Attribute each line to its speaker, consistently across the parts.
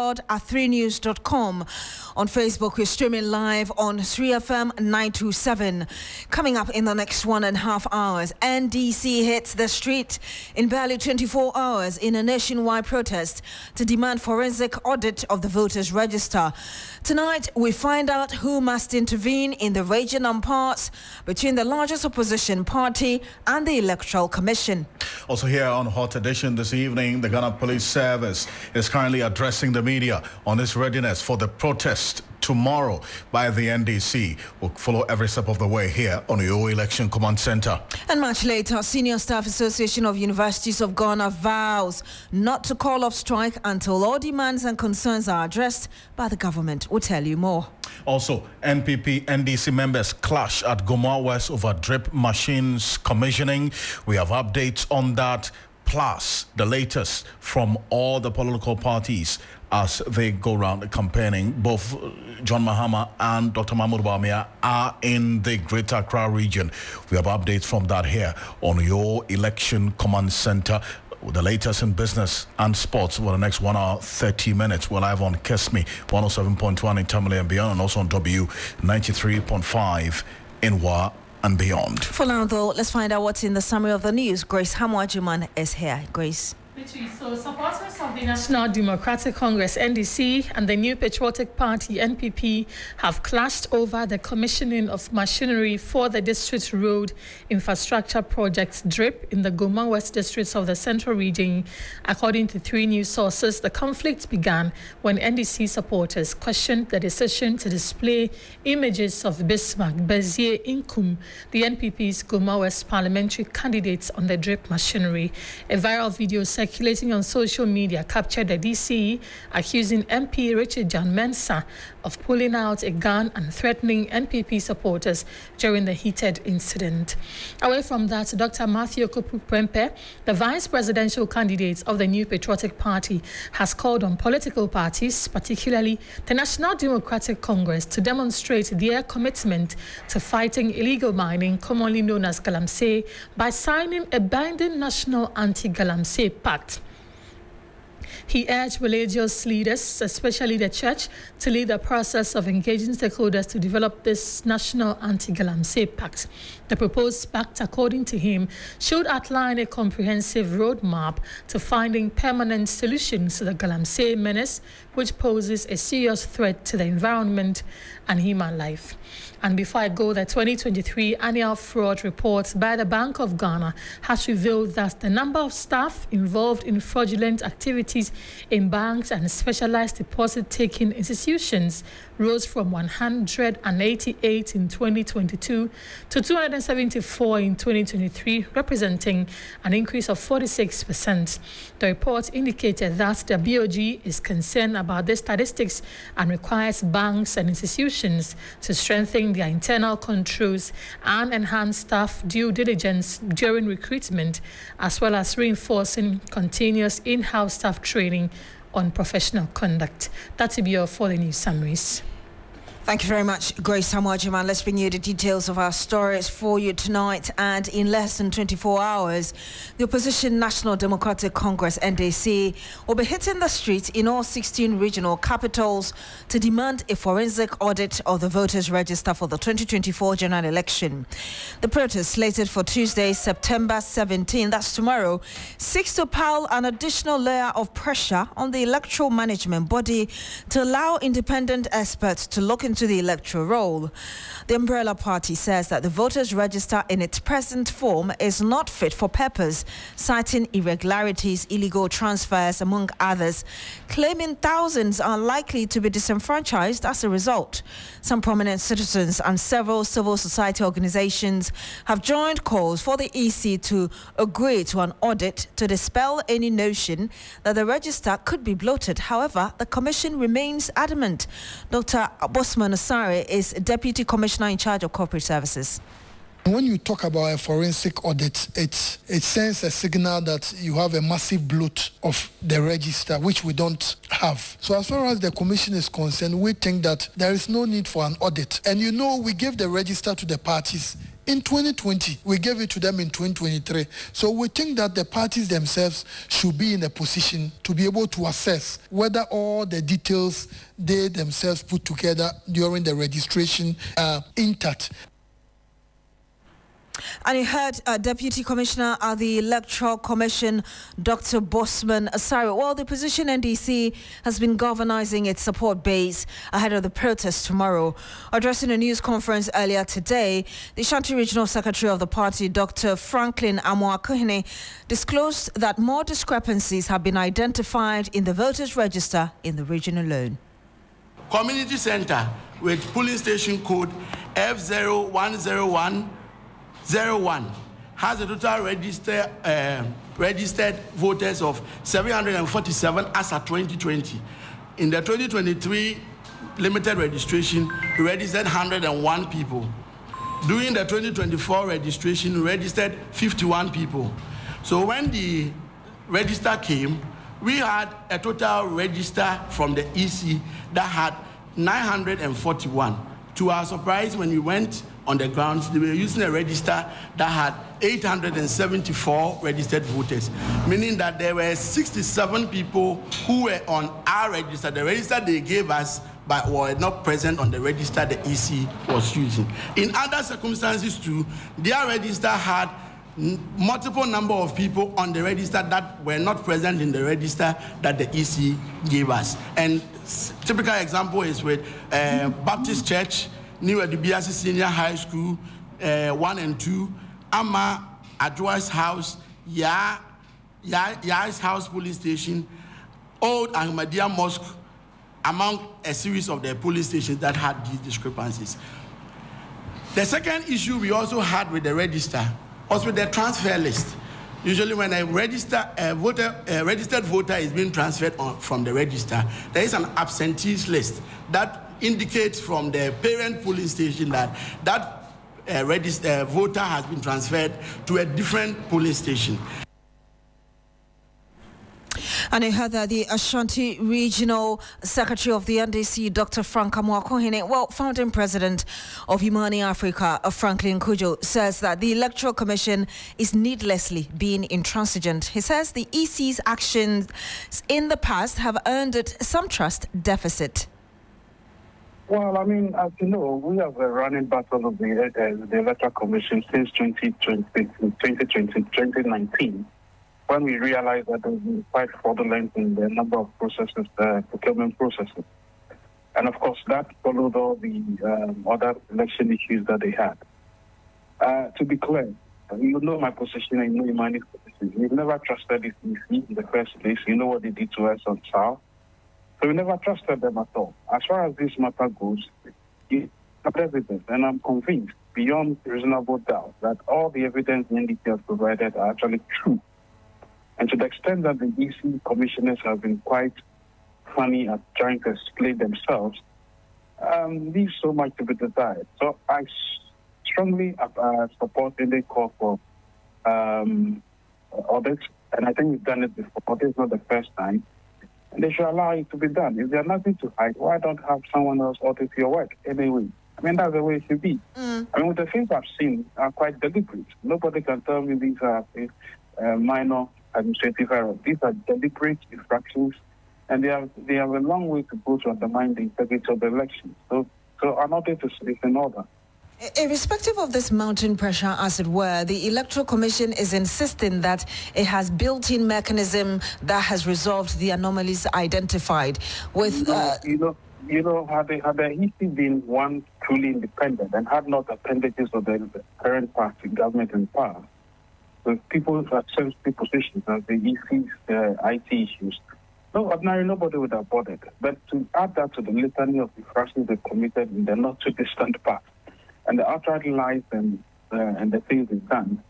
Speaker 1: at 3news.com. On Facebook, we're streaming live on 3FM 927. Coming up in the next 1.5 hours, NDC hits the street in barely 24 hours in a nationwide protest to demand forensic audit of the voters' register. Tonight, we find out who must intervene in the raging impasse between the largest opposition party and the Electoral Commission.
Speaker 2: Also here on Hot Edition this evening, the Ghana Police Service is currently addressing the media on its readiness for the protest tomorrow by the NDC. We'll follow every step of the way here on your Election Command Center. And much later, Senior Staff Association of Universities of Ghana vows not to call off strike until all demands and concerns are addressed by the government. We'll tell you more. Also, NPP NDC members clash at Goma West over drip machines commissioning. We have updates on that, plus the latest from all the political parties as they go around campaigning. Both John Mahama and Dr. Mahmoud Bawumia are in the Greater Accra region. We have updates from that here on your Election Command Center. The latest in business and sports for the next 1 hour, 30 minutes. We're live on KESME 107.1 in Tamale and beyond, and also on W 93.5 in Wa and beyond. For now, though, let's find out what's in the summary of the news. Grace Hamwajuman is here. Grace.
Speaker 3: So supporters of the National Democratic Congress, NDC, and the New Patriotic Party, NPP, have clashed over the commissioning of machinery for the district road infrastructure project DRIP in the Goma West districts of the Central Region. According to 3 news sources, the conflict began when NDC supporters questioned the decision to display images of Bismarck, Bezier, Inkum, the NPP's Goma West parliamentary candidates on the DRIP machinery. A viral video circulating on social media captured the DCE accusing MP Richard John Mensah of pulling out a gun and threatening NPP supporters during the heated incident. Away from that, Dr. Matthew Kopu-Prempeh, the vice presidential candidate of the New Patriotic Party, has called on political parties, particularly the National Democratic Congress, to demonstrate their commitment to fighting illegal mining, commonly known as Galamsey, by signing a binding national anti-Galamsey pact. He urged religious leaders, especially the church, to lead the process of engaging stakeholders to develop this national anti-Galamsey pact. The proposed pact, according to him, should outline a comprehensive roadmap to finding permanent solutions to the Galamsey menace, which poses a serious threat to the environment and human life. And before I go, the 2023 annual fraud report by the Bank of Ghana has revealed that the number of staff involved in fraudulent activities in banks and specialized deposit-taking institutions rose from 188 in 2022 to 274 in 2023, representing an increase of 46%. The report indicated that the BOG is concerned about the statistics and requires banks and institutions to strengthen their internal controls and enhance staff due diligence during recruitment, as well as reinforcing continuous in-house staff training on professional conduct. That will be all for the news summaries.
Speaker 1: Thank you very much, Grace Hamwajuman. Let's bring you the details of our stories for you tonight. And in less than 24 hours, the opposition National Democratic Congress, NDC, will be hitting the streets in all 16 regional capitals to demand a forensic audit of the voters' register for the 2024 general election. The protest, slated for Tuesday, September 17, that's tomorrow, seeks to pile an additional layer of pressure on the electoral management body to allow independent experts to look into the electoral roll. The umbrella party says that the voters' register in its present form is not fit for purpose, citing irregularities, illegal transfers, among others, claiming thousands are likely to be disenfranchised as a result. Some prominent citizens and several civil society organizations have joined calls for the EC to agree to an audit to dispel any notion that the register could be bloated. However, the commission remains adamant. Dr. Bosman Asare is Deputy Commissioner in charge of corporate services.
Speaker 4: When you talk about a forensic audit, it sends a signal that you have a massive bloat of the register, which we don't have. So as far as the commission is concerned, we think that there is no need for an audit. And we give the register to the parties in 2020. We gave it to them in 2023. So we think that the parties themselves should be in a position to be able to assess whether all the details they themselves put together during the registration are intact.
Speaker 1: And you heard Deputy Commissioner at the Electoral Commission, Dr. Bosman Asare. Well, the opposition NDC has been galvanizing its support base ahead of the protest tomorrow. Addressing a news conference earlier today, the Ashanti Regional Secretary of the party, Dr. Franklin Amoakohene, disclosed that more discrepancies have been identified in the voters' register in the region alone.
Speaker 5: Community Center with polling station code F010101 has a total registered voters of 747 as at 2020. In the 2023 limited registration, we registered 101 people. During the 2024 registration, we registered 51 people. So when the register came, we had a total register from the EC that had 941. To our surprise, when we went on the grounds, they were using a register that had 874 registered voters, meaning that there were 67 people who were on our register, the register they gave us, but were not present on the register the EC was using. In other circumstances too, their register had multiple number of people on the register that were not present in the register that the EC gave us. And typical example is with Baptist Church, New Edubiasi Senior High School, 1 and 2, Ama Adjoi's House, Yai's House Police Station, Old Ahmadiyya Mosque, among a series of the police stations that had these discrepancies. The second issue we also had with the register was with the transfer list. Usually when a registered voter is being transferred from the register, there is an absentees list that indicates from the parent polling station that voter has been transferred to a different polling station.
Speaker 1: And I heard that the Ashanti Regional Secretary of the NDC, Dr. Frank Amoakohene, founding president of Imani Africa, Franklin Cudjoe, says that the Electoral Commission is needlessly being intransigent. He says the EC's actions in the past have earned it some trust deficit.
Speaker 6: Well, I mean, as you know, we have a running battle of the Electoral Commission since 2019, when we realized that there was quite fraudulent in the number of processes, procurement processes. And of course, that followed all the other election issues that they had. To be clear, you know my position and you know Imani's position. We've never trusted this EC in the first place. You know what they did to us on South. So we never trusted them at all. As far as this matter goes, you have evidence, and I'm convinced beyond reasonable doubt that all the evidence the NDC has provided are actually true. And to the extent that the EC commissioners have been quite funny at trying to explain themselves, leaves so much to be desired. So I strongly support the call for audits, and I think we've done it before. This is not the first time. And they should allow it to be done. If there's nothing to hide, why don't have someone else audit your work anyway? I mean, that's the way it should be. I mean, the things I've seen are quite deliberate. Nobody can tell me these are minor administrative errors. These are deliberate infractions, and they have a long way to go to undermine the integrity of the election. So an audit is in order.
Speaker 1: Irrespective of this mounting pressure, as it were, the Electoral Commission is insisting that it has built-in mechanism that has resolved the anomalies identified. With
Speaker 6: had the EC been one truly independent and had not appendages of the current party government in power, with people at sensitive positions as the EC's IT issues, nobody would have bothered. But to add that to the litany of infractions they committed in the not too distant past, and the outright lies and the things they've done,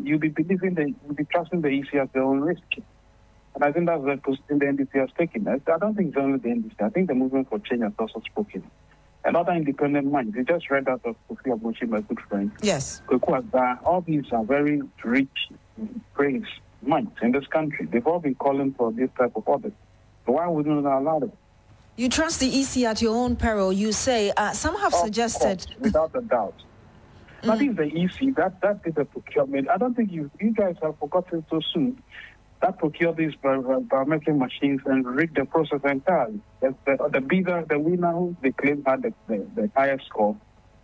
Speaker 6: you'll be trusting the EC at their own risk. And I think that's the position the NDC has taken. I don't think it's only the NDC. I think the movement for change has also spoken. And other independent minds, we just read out of Kofi Abuchi, my good friend.
Speaker 1: Yes.
Speaker 6: All these are very rich, praised minds in this country. They've all been calling for this type of audit. So why would we not allow them?
Speaker 1: You trust the EC at your own peril, you say. Some have suggested...
Speaker 6: Course, without a doubt. That is the EC. That is the procurement. I don't think you guys have forgotten so soon. That procured these biometric machines and rigged the process entirely. The bidder, the winner who they claim had the highest score,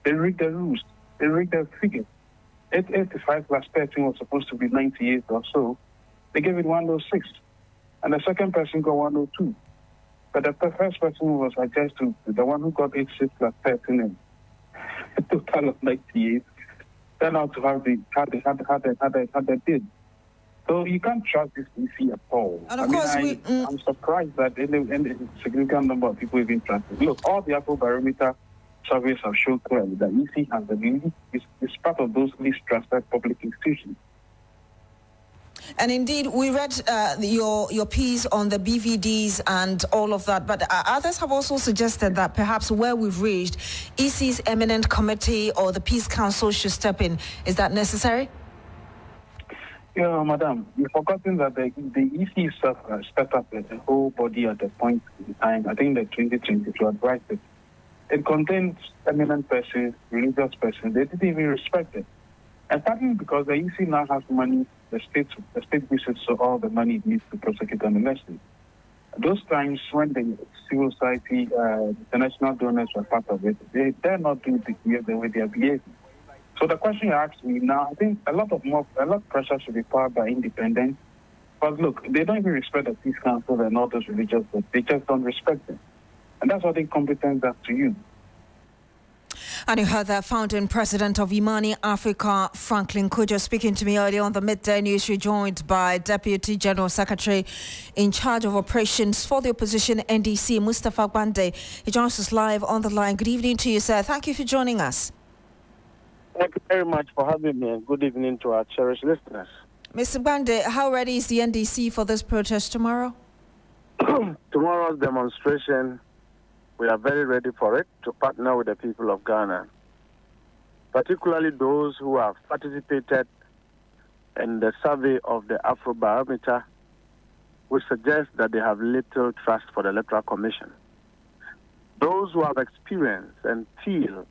Speaker 6: they rigged the rules. They rigged the figures. 885 plus 13 was supposed to be 98 or so. They gave it 106. And the second person got 102. But the first person was adjusted to the one who got 86 plus 13 and a total of 98. Turned out to have the bid. So you can't trust this EC at all.
Speaker 1: And of course,
Speaker 6: I'm surprised that any significant number of people even trust it. Look, all the Afrobarometer surveys have shown clearly that EC has the lead. It's part of those least trusted public institutions.
Speaker 1: And indeed, we read your piece on the BVDs and all of that, but others have also suggested that perhaps where we've reached, EC's eminent committee or the Peace Council should step in. Is that necessary?
Speaker 6: Yeah, madam, you've forgotten that the EC set up a whole body at the point in time, I think the 2020, to advise it. It contains eminent persons, religious persons. They didn't even respect it. And partly because the EC now has money, the state visits so all the money it needs to prosecute an election. Those times when the civil society, international donors were part of it, they dare not do the way they are behaving. So the question you asked me now, I think a lot of pressure should be powered by independence. But look, they don't even respect the Peace Council and all those religious groups. They just don't respect them. And that's what incompetence does to you.
Speaker 1: And you heard the founding president of Imani Africa, Franklin Cudjoe, speaking to me earlier on the Midday News, rejoined by Deputy General Secretary in charge of operations for the opposition NDC, Mustapha Gbande. He joins us live on the line. Good evening to you, sir. Thank you for joining us.
Speaker 7: Thank you very much for having me, and good evening to our cherished listeners.
Speaker 1: Mr. Gbande, how ready is the NDC for this protest tomorrow?
Speaker 7: Tomorrow's demonstration, we are very ready for it to partner with the people of Ghana, particularly those who have participated in the survey of the Afrobarometer, which suggests that they have little trust for the Electoral Commission. Those who have experienced and feel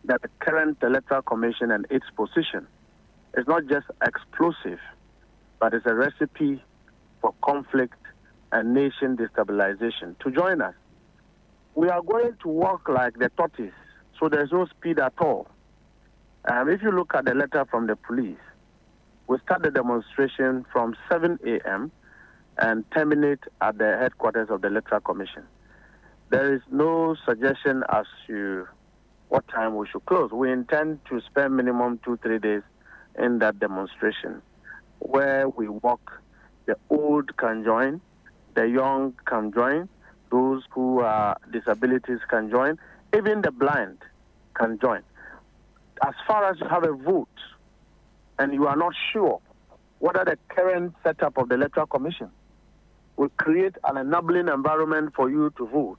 Speaker 7: that the current Electoral Commission and its position is not just explosive, but is a recipe for conflict and nation destabilization, to join us. We are going to walk like the tortoise, so there's no speed at all. If you look at the letter from the police, we start the demonstration from 7 a.m. and terminate at the headquarters of the Electoral Commission. There is no suggestion as to what time we should close. We intend to spend minimum 2-3 days in that demonstration, where we walk. The old can join, the young can join, those who are disabilities can join, even the blind can join. As far as you have a vote and you are not sure whether the current setup of the Electoral Commission will create an enabling environment for you to vote,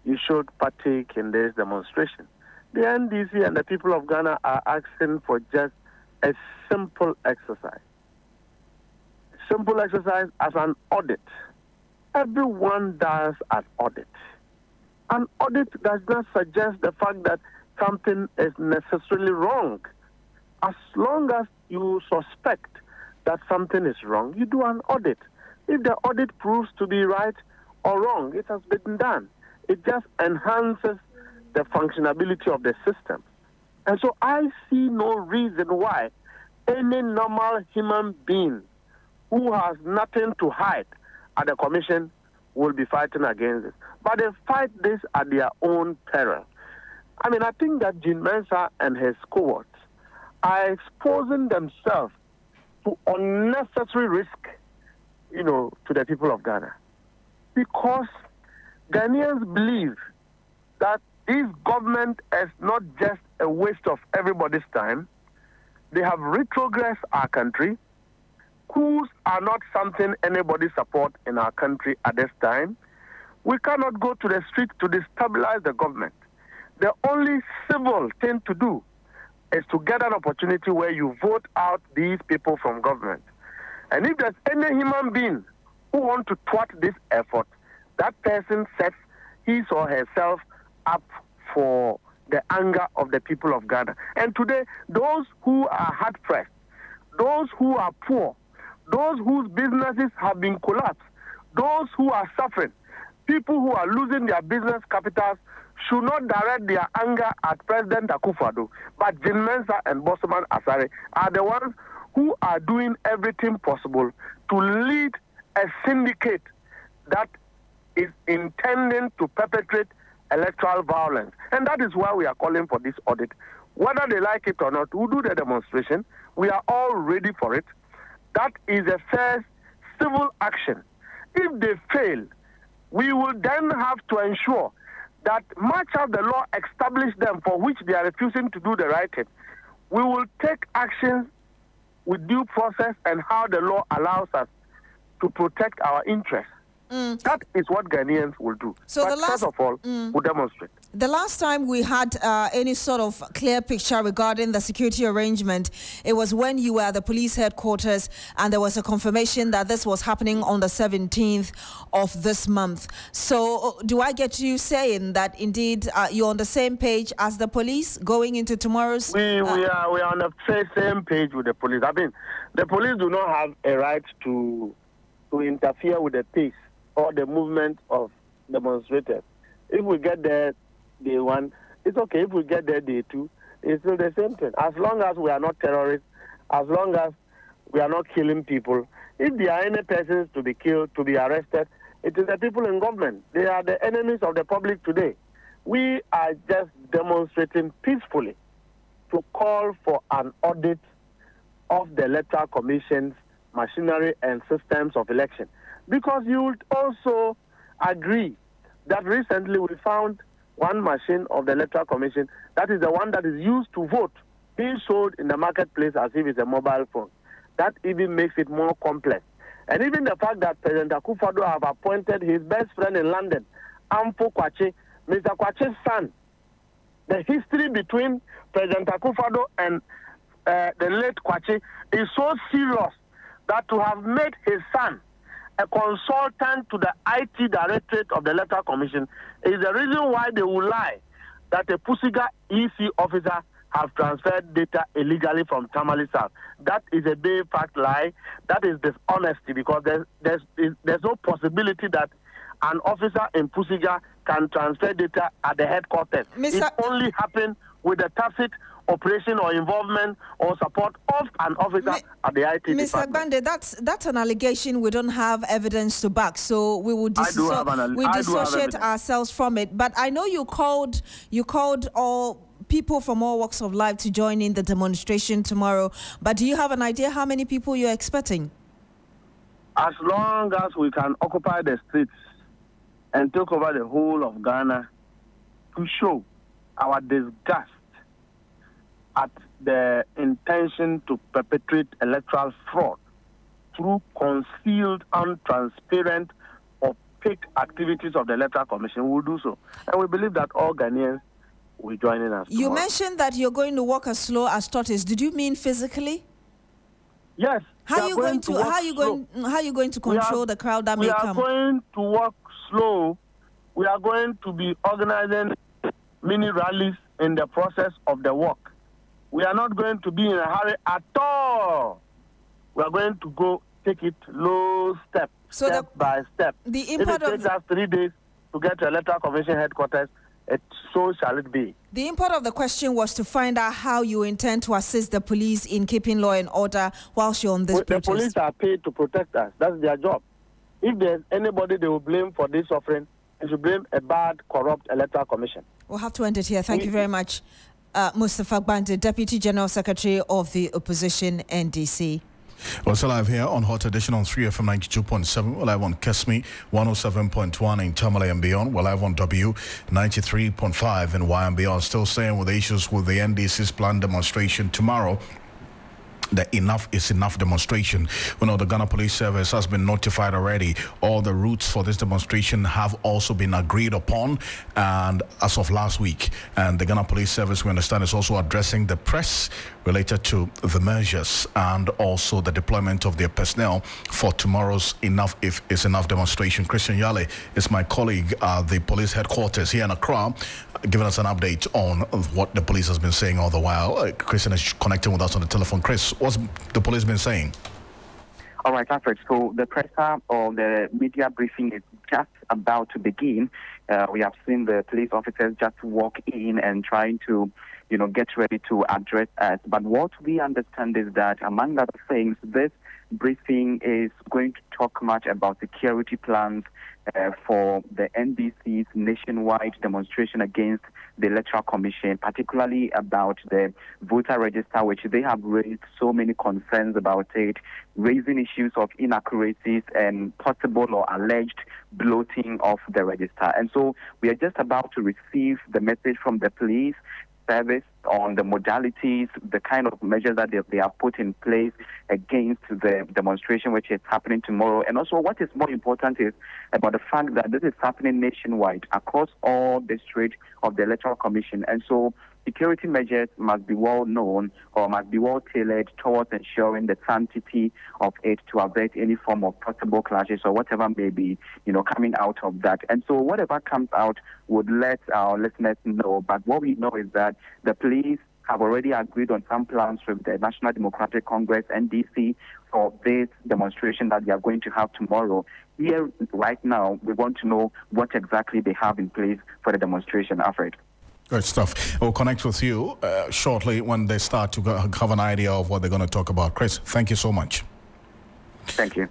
Speaker 7: you should partake in this demonstration. The NDC and the people of Ghana are asking for just a simple exercise. Simple exercise as an audit. Everyone does an audit. An audit does not suggest the fact that something is necessarily wrong. As long as you suspect that something is wrong, you do an audit. If the audit proves to be right or wrong, it has been done. It just enhances the functionality of the system. And so I see no reason why any normal human being who has nothing to hide at the commission will be fighting against it. But they fight this at their own peril. I mean, I think that Jean Mensa and his cohorts are exposing themselves to unnecessary risk, to the people of Ghana. Because Ghanaians believe that this government is not just a waste of everybody's time. They have retrogressed our country. Coups are not something anybody supports in our country at this time. We cannot go to the street to destabilize the government. The only civil thing to do is to get an opportunity where you vote out these people from government. And if there's any human being who wants to thwart this effort, that person sets his or herself up for the anger of the people of Ghana. And today, those who are hard-pressed, those who are poor, those whose businesses have been collapsed, those who are suffering, people who are losing their business capitals should not direct their anger at President Akufo-Addo, but Jean Mensa and Bossman Asare are the ones who are doing everything possible to lead a syndicate that is intending to perpetrate electoral violence. And that is why we are calling for this audit. Whether they like it or not, we'll do the demonstration. We are all ready for it. That is a first civil action. If they fail, we will then have to ensure that much of the law established them for which they are refusing to do the right thing, we will take actions with due process and how the law allows us to protect our interests. That is what Ghanaians will do.
Speaker 1: So
Speaker 7: but first of all, we'll demonstrate.
Speaker 1: The last time we had any sort of clear picture regarding the security arrangement, it was when you were at the police headquarters and there was a confirmation that this was happening on the 17th of this month. So do I get you saying that indeed you're on the same page as the police going into tomorrow's...
Speaker 7: We are on the same page with the police. I mean, the police do not have a right to interfere with the pace or the movement of demonstrators. If we get there day one, it's okay. If we get there day two, it's still the same thing. As long as we are not terrorists, as long as we are not killing people, if there are any persons to be killed, to be arrested, it is the people in government. They are the enemies of the public today. We are just demonstrating peacefully to call for an audit of the Electoral Commission's machinery and systems of election. Because you would also agree that recently we found one machine of the Electoral Commission, that is the one that is used to vote, being sold in the marketplace as if it's a mobile phone. That even makes it more complex. And even the fact that President Akufo-Addo have appointed his best friend in London, Amfo Kwakye, Mr. Kwakye's son. The history between President Akufo-Addo and the late Kwakye is so serious that to have made his son a consultant to the IT Directorate of the Electoral Commission is the reason why they will lie that a Pusiga EC officer have transferred data illegally from Tamale South. That is a big fact lie. That is dishonesty, because there's no possibility that an officer in Pusiga can transfer data at the headquarters. It only happened with the tacit operation or involvement or support of an officer at the IT department.
Speaker 1: Mr. Agbande, that's an allegation we don't have evidence to back, so we will dissociate ourselves from it. But I know you called all people from all walks of life to join in the demonstration tomorrow. But do you have an idea how many people you're expecting?
Speaker 7: As long as we can occupy the streets and take over the whole of Ghana to show our disgust at the intention to perpetrate electoral fraud through concealed, untransparent, opaque activities of the Electoral Commission, we will do so. And we believe that all Ghanaians will join in us.
Speaker 1: You mentioned that you're going to walk as slow as tortoise. Did you mean physically?
Speaker 7: Yes.
Speaker 1: How are you going to control the crowd that may come?
Speaker 7: We are going to walk slow. We are going to be organizing mini rallies in the process of the walk. We are not going to be in a hurry at all. We are going to go take it low step by step. If it takes us 3 days to get to Electoral Commission headquarters, so shall it be.
Speaker 1: The import of the question was to find out how you intend to assist the police in keeping law and order whilst you're on this protest.
Speaker 7: The police are paid to protect us. That's their job. If there's anybody they will blame for this suffering, they should blame a bad, corrupt Electoral Commission.
Speaker 1: We'll have to end it here. Thank you very much. Mustapha Agbande, Deputy General Secretary of the Opposition NDC.
Speaker 2: We're still live here on Hot Edition on 3FM 92.7. We're live on Kesmi 107.1 in Tamale and beyond. We're live on W 93.5 in Y and beyond. Still staying with the issues with the NDC's planned demonstration tomorrow. The Enough is Enough demonstration. We know the Ghana Police Service has been notified already. All the routes for this demonstration have also been agreed upon, and as of last week. And the Ghana Police Service, we understand, is also addressing the press related to the measures and also the deployment of their personnel for tomorrow's Enough is Enough demonstration. Christian Yale is my colleague at the police headquarters here in Accra, giving us an update on what the police has been saying all the while. Christian is connecting with us on the telephone. Chris, what's the police been saying?
Speaker 8: All right, Alfred. So the presser or the media briefing is just about to begin. We have seen the police officers just walk in and trying to, get ready to address us. But what we understand is that, among other things, this briefing is going to talk much about security plans for the NDC's nationwide demonstration against the Electoral Commission, particularly about the voter register, which they have raised so many concerns about it, raising issues of inaccuracies and possible or alleged bloating of the register. And so we are just about to receive the message from the police service on the modalities, the kind of measures that they have put in place against the demonstration which is happening tomorrow. And also what is more important is about the fact that this is happening nationwide across all districts of the Electoral Commission. And so security measures must be well known or must be well tailored towards ensuring the sanctity of it to avert any form of possible clashes or whatever may be, coming out of that. And so whatever comes out would let our listeners know. But what we know is that the police have already agreed on some plans with the National Democratic Congress, NDC, for this demonstration that they are going to have tomorrow. Here, right now, we want to know what exactly they have in place for the demonstration, Alfred.
Speaker 2: Good stuff. We'll connect with you shortly when they start to have an idea of what they're going to talk about. Chris, thank you so much.
Speaker 8: Thank you.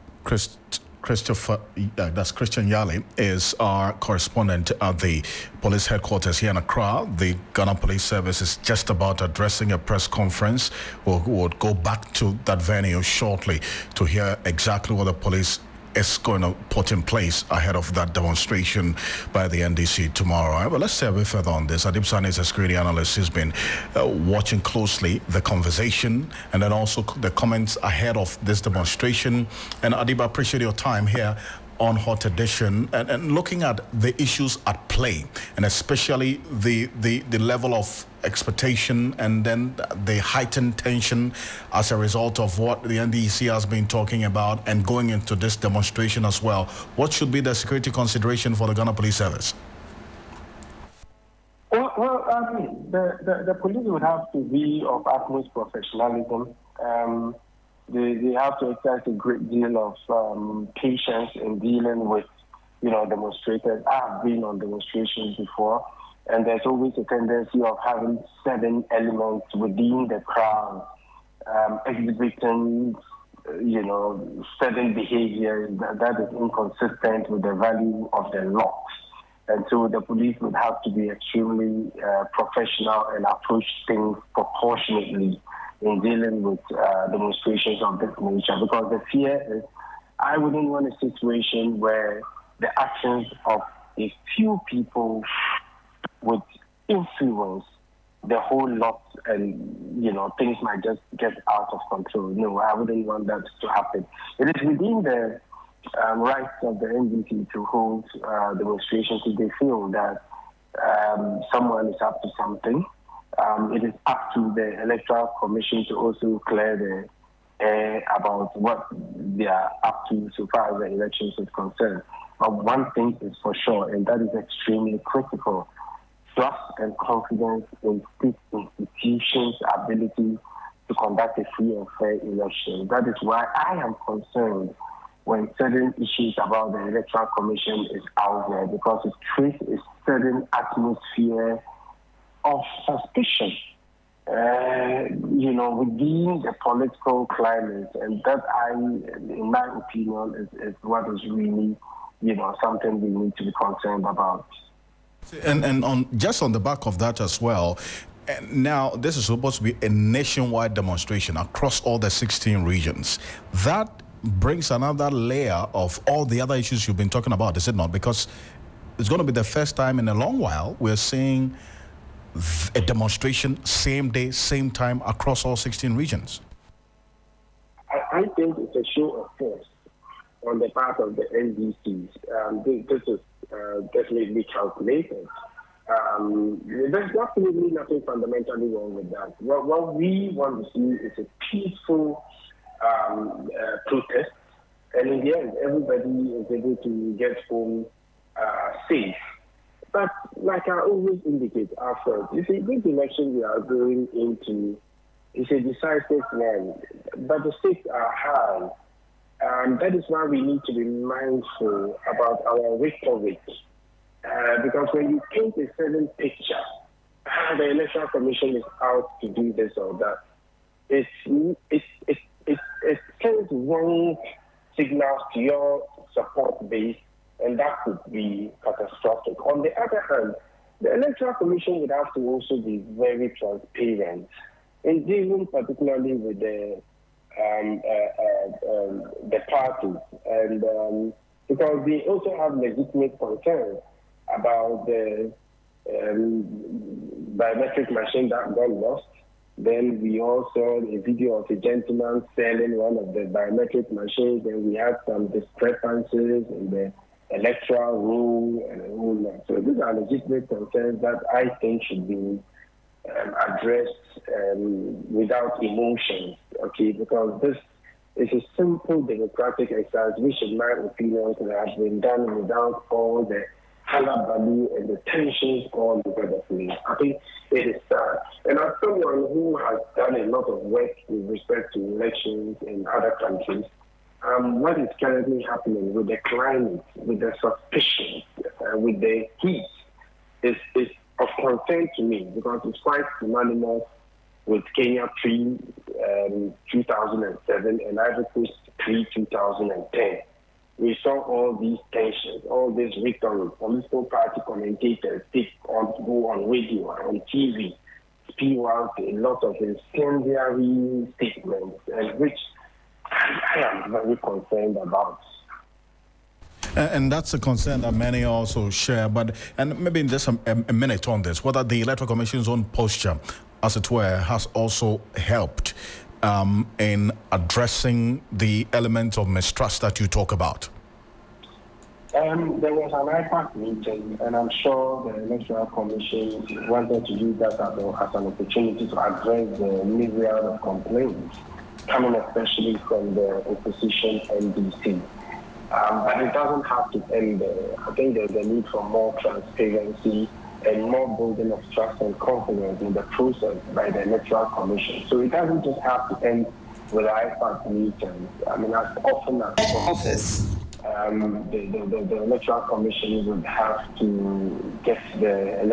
Speaker 2: That's Christian Yale, is our correspondent at the police headquarters here in Accra. The Ghana Police Service is just about addressing a press conference. We'll go back to that venue shortly to hear exactly what the police is going to put in place ahead of that demonstration by the NDC tomorrow. But let's say a bit further on this. Adib Sani is a security analyst. He's been watching closely the conversation and then also the comments ahead of this demonstration. And Adib, I appreciate your time here on Hot Edition and looking at the issues at play, and especially the level of expectation and then the heightened tension as a result of what the NDC has been talking about and going into this demonstration as well. What should be the security consideration for the Ghana Police Service?
Speaker 9: Well, the police would have to be of utmost professionalism. They have to exercise a great deal of patience in dealing with, demonstrators. I've been on demonstrations before, and there's always a tendency of having certain elements within the crowd exhibiting, certain behavior that is inconsistent with the value of the law. And so the police would have to be extremely professional and approach things proportionately in dealing with demonstrations of this nature, because the fear is I wouldn't want a situation where the actions of a few people would influence the whole lot and, things might just get out of control. No, I wouldn't want that to happen. It is within the rights of the NDC to hold demonstrations if they feel that someone is up to something. It is up to the Electoral Commission to also clear the air about what they are up to so far as the elections is concerned. But one thing is for sure, and that is extremely critical: trust and confidence in state institutions' ability to conduct a free and fair election. That is why I am concerned when certain issues about the Electoral Commission is out there, because it creates a certain atmosphere of suspicion, within the political climate, and that, in my opinion, is what is really, something we need to be concerned about.
Speaker 2: And just on the back of that as well, now this is supposed to be a nationwide demonstration across all the 16 regions. That brings another layer of all the other issues you've been talking about, is it not? Because it's going to be the first time in a long while we're seeing a demonstration same day, same time across all 16 regions.
Speaker 9: I think it's a show of force on the part of the NDCs. This is definitely calculated There's absolutely nothing fundamentally wrong with that. What we want to see is a peaceful protest, and in the end, everybody is able to get home safe. But like I always indicate after, you see, this election we are going into is a decisive one, but the stakes are high. That is why we need to be mindful about our rhetoric. Because when you paint a certain picture, the Electoral Commission is out to do this or that, it sends wrong signals to your support base, and that could be catastrophic. On the other hand, the Electoral Commission would have to also be very transparent in dealing particularly with the parties, and because they also have legitimate concerns about the biometric machine that got lost. Then we also saw a video of a gentleman selling one of the biometric machines, and we had some discrepancies in the electoral roll and all that. So these are legitimate concerns that I think should be addressed without emotions, okay? Because this is a simple democratic exercise which, in my opinion, could have been done without all the hullabaloo and the tensions all over the place. I think it is sad. And as someone who has done a lot of work with respect to elections in other countries, what is currently happening with the climate, with the suspicion, with the heat, is of concern to me, because it's quite synonymous with Kenya pre-2007 and Ivory Coast pre-2010. We saw all these tensions, all this rhetoric. Political party commentators go on radio, on TV, spew out a lot of incendiary statements, which I am very concerned about.
Speaker 2: And that's a concern that many also share. And maybe in just a minute on this, whether the Electoral Commission's own posture, as it were, has also helped in addressing the element of mistrust that you talk about.
Speaker 9: There was an IPAC meeting, and I'm sure the Electoral Commission wanted to use that as an opportunity to address the myriad of complaints coming especially from the opposition NDC. But it doesn't have to end there. I think there's a need for more transparency and more building of trust and confidence in the process by the Electoral Commission. So it doesn't just have to end with IPAC meetings. I mean, as often as possible, the Electoral Commission would have to get the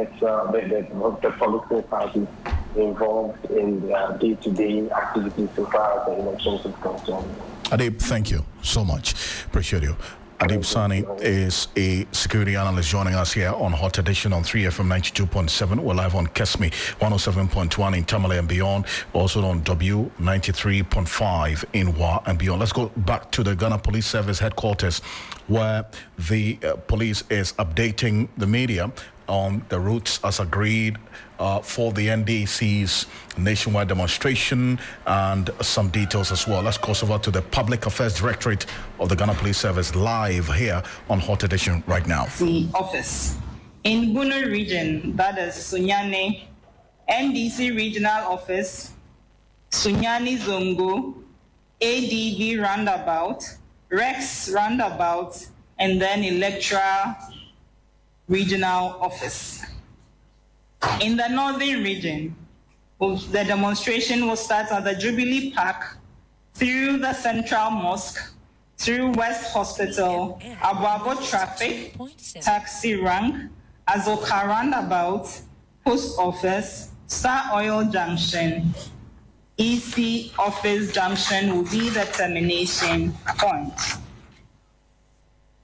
Speaker 9: political parties involved in their day-to-day activities so far as the elections is concerned.
Speaker 2: Adib, thank you so much. Appreciate you. Adib Sani is a security analyst joining us here on Hot Edition on 3FM 92.7. We're live on Kesmi 107.1 in Tamale and beyond. Also on W 93.5 in Wa and beyond. Let's go back to the Ghana Police Service headquarters, where the police is updating the media on the routes as agreed for the NDC's nationwide demonstration and some details as well. Let's cross over to the Public Affairs Directorate of the Ghana Police Service live here on Hot Edition right now.
Speaker 10: The office in Bunu region, that is Sunyani, NDC regional office, Sunyani Zongo, ADB roundabout, Rex roundabout, and then Electoral regional office. In the northern region, the demonstration will start at the Jubilee Park, through the Central Mosque, through West Hospital, Abuabo Traffic, Taxi Rank, Azoka Roundabout, Post Office, Star Oil Junction, EC Office Junction will be the termination point.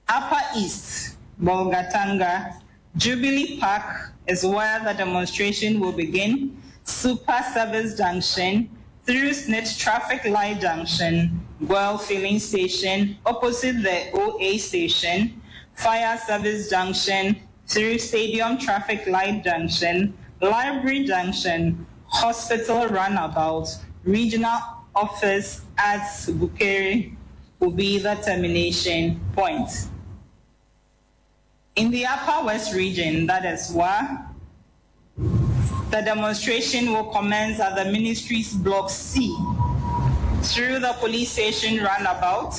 Speaker 10: Upper East, Bolgatanga, Jubilee Park is where the demonstration will begin. Super Service Junction, through Snitch Traffic Light Junction, Well Filling Station, opposite the OA Station, Fire Service Junction, through Stadium Traffic Light Junction, Library Junction, Hospital Runabout, Regional Office at Bukere will be the termination point. In the Upper West region, that is Wa, The demonstration will commence at the Ministry's Block C, through the police station roundabout,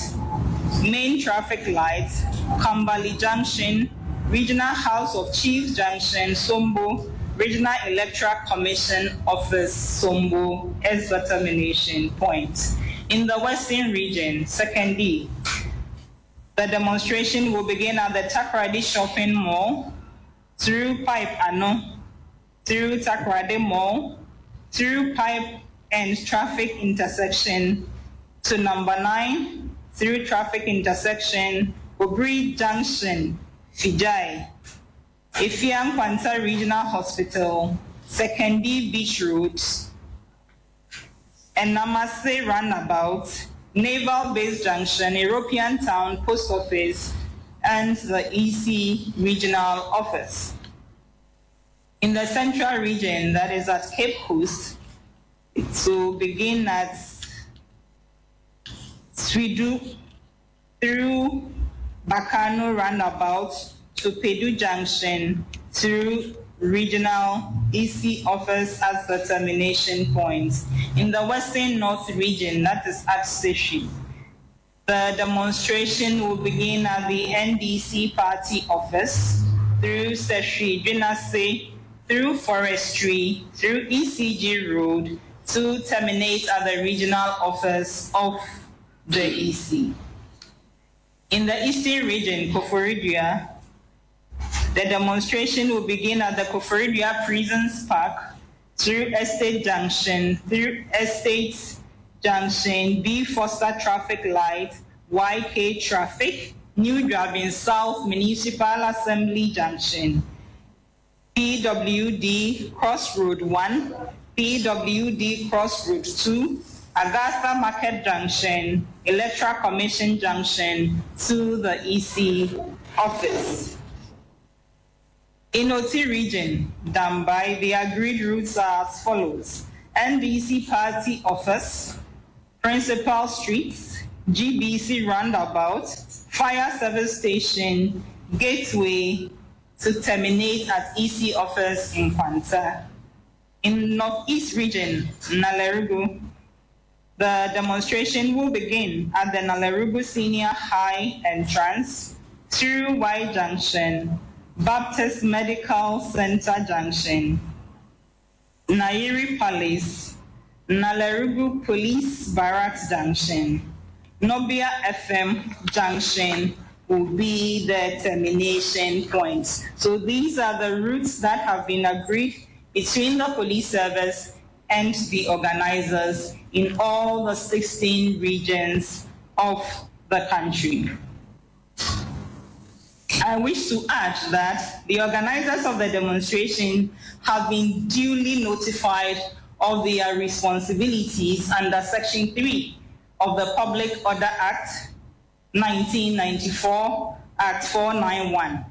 Speaker 10: main traffic lights, Kambali Junction, Regional House of Chiefs Junction, Sombo, Regional Electoral Commission Office, Sombo, as the termination point. In the Western region, 2nd D, the demonstration will begin at the Takoradi Shopping Mall, through Pipe Ano, through Takoradi Mall, through Pipe and traffic intersection to number 9, through traffic intersection, Obri Junction, Fijai, Efiam Kwanta Regional Hospital, 2nd D Beach Road, and Namase Roundabout, Naval Base Junction, European Town Post Office, and the EC Regional Office. In the Central region, that is at Cape Coast, it will begin at Swidu through Bakano Roundabout to Pedu Junction through Regional EC Office as the termination point. In the Western North region, that is at Seshi, the demonstration will begin at the NDC party office through Seshi, Junase, through Forestry, through ECG Road to terminate at the regional office of the EC. In the Eastern region, Koforidua, the demonstration will begin at the Koforidua Prisons Park through Estate Junction, through Estate Junction, B Foster Traffic Light, YK Traffic, New Drabin South Municipal Assembly Junction, PWD Crossroad 1, PWD Crossroad 2, Augusta Market Junction, Electoral Commission Junction to the EC office. In Oti region, Dambai, the agreed routes are as follows: NDC party office, Principal Streets, GBC roundabout, fire service station, gateway to terminate at EC office in Kwanta. In Northeast region, Nalerugu, the demonstration will begin at the Nalerugu Senior High entrance through Y Junction, Baptist Medical Center Junction, Nairi Palace, Nalerugu Police Barracks Junction, Nobia FM Junction will be the termination points. So these are the routes that have been agreed between the police service and the organizers in all the 16 regions of the country. I wish to add that the organizers of the demonstration have been duly notified of their responsibilities under Section 3 of the Public Order Act 1994, Act 491.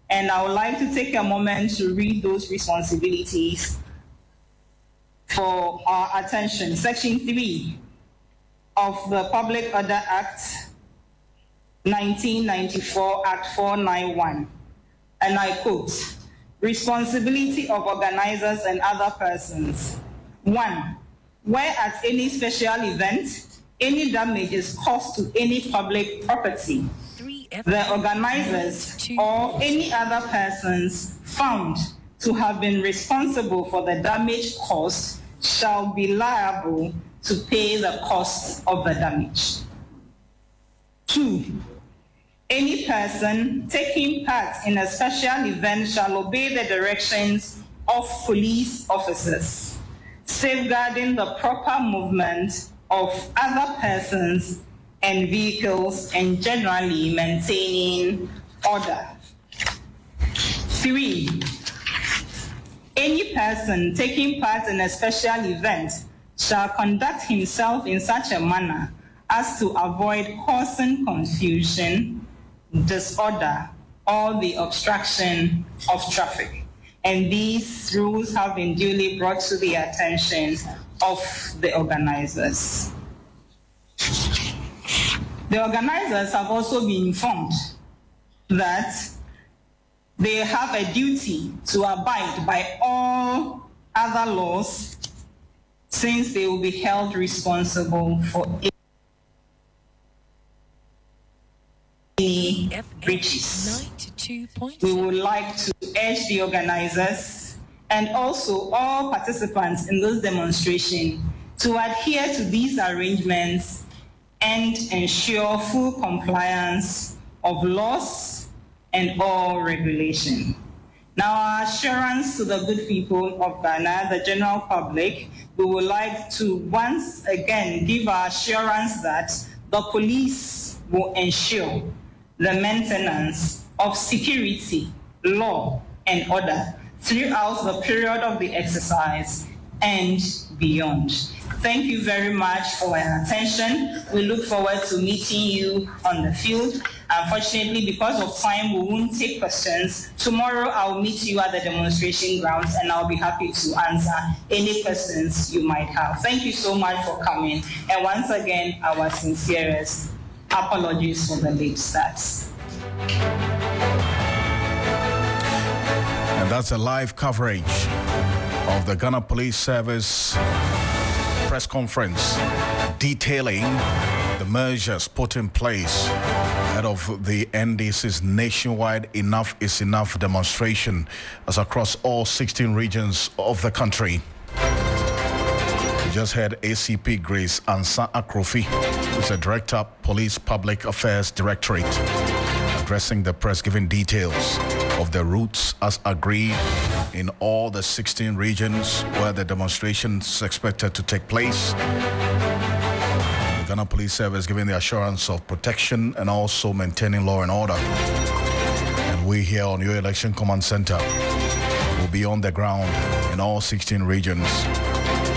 Speaker 10: And I would like to take a moment to read those responsibilities for our attention. Section 3 of the Public Order Act 1994, Act 491. And I quote, responsibility of organizers and other persons. 1. Where at any special event, any damage is caused to any public property, the organizers or any other persons found to have been responsible for the damage caused shall be liable to pay the costs of the damage. 2. Any person taking part in a special event shall obey the directions of police officers, safeguarding the proper movement of other persons and vehicles and generally maintaining order. 3. Any person taking part in a special event shall conduct himself in such a manner as to avoid causing confusion, disorder, or the obstruction of traffic. And these rules have been duly brought to the attention of the organizers. The organizers have also been informed that they have a duty to abide by all other laws, since they will be held responsible for any breaches. We would like to urge the organizers and also all participants in this demonstration to adhere to these arrangements and ensure full compliance of laws and all regulation. Now, our assurance to the good people of Ghana, the general public, we would like to once again give our assurance that the police will ensure the maintenance of security, law, and order throughout the period of the exercise and beyond. Thank you very much for your attention. We look forward to meeting you on the field. Unfortunately, because of time, we won't take questions. Tomorrow, I'll meet you at the demonstration grounds, and I'll be happy to answer any questions you might have. Thank you so much for coming. And once again, our sincerest apologies for the late starts.
Speaker 2: And that's a live coverage of the Ghana Police Service press conference detailing the measures put in place ahead of the NDC's nationwide Enough is Enough demonstration as across all 16 regions of the country. We just heard ACP Grace Ansa Akrofi, who's the Director, Police Public Affairs Directorate, addressing the press, giving details of the routes as agreed in all the 16 regions where the demonstration is expected to take place. The Ghana Police Service giving the assurance of protection and also maintaining law and order. And we here on your Election Command Center will be on the ground in all 16 regions,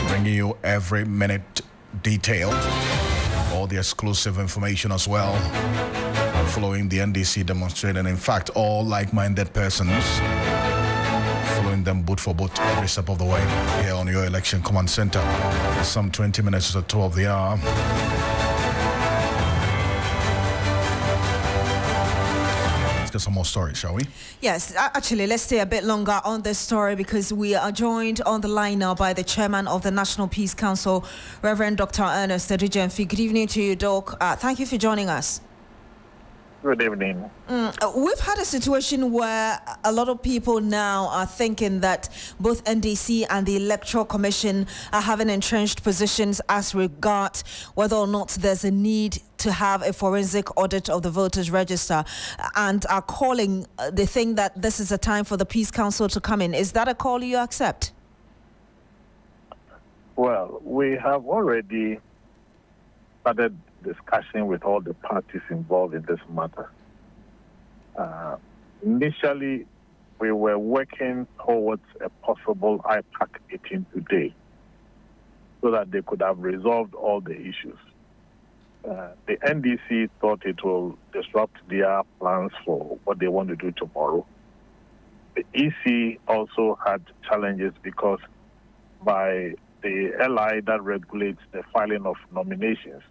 Speaker 2: bringing you every minute detail, all the exclusive information as well, following the NDC demonstration. In fact, all like-minded persons, following them boot for boot every step of the way here on your Election Command Center. It's some 20 minutes to the 12 of the hour. Let's get some more stories, shall we?
Speaker 1: Yes, actually, let's stay a bit longer on this story because we are joined on the line now by the chairman of the National Peace Council, Reverend Dr. Ernest Adujemfi. Good evening to you, Doc. Thank you for joining us.
Speaker 11: Good evening.
Speaker 1: We've had a situation where a lot of people now are thinking that both NDC and the Electoral Commission are having entrenched positions as regards whether or not there's a need to have a forensic audit of the voters' register, and are calling, they think that this is a time for the Peace Council to come in. Is that a call you accept?
Speaker 11: Well, we have already started discussion with all the parties involved in this matter. Initially, we were working towards a possible IPAC meeting today so that they could have resolved all the issues. The NDC thought it will disrupt their plans for what they want to do tomorrow. The EC also had challenges because by the LI that regulates the filing of nominations,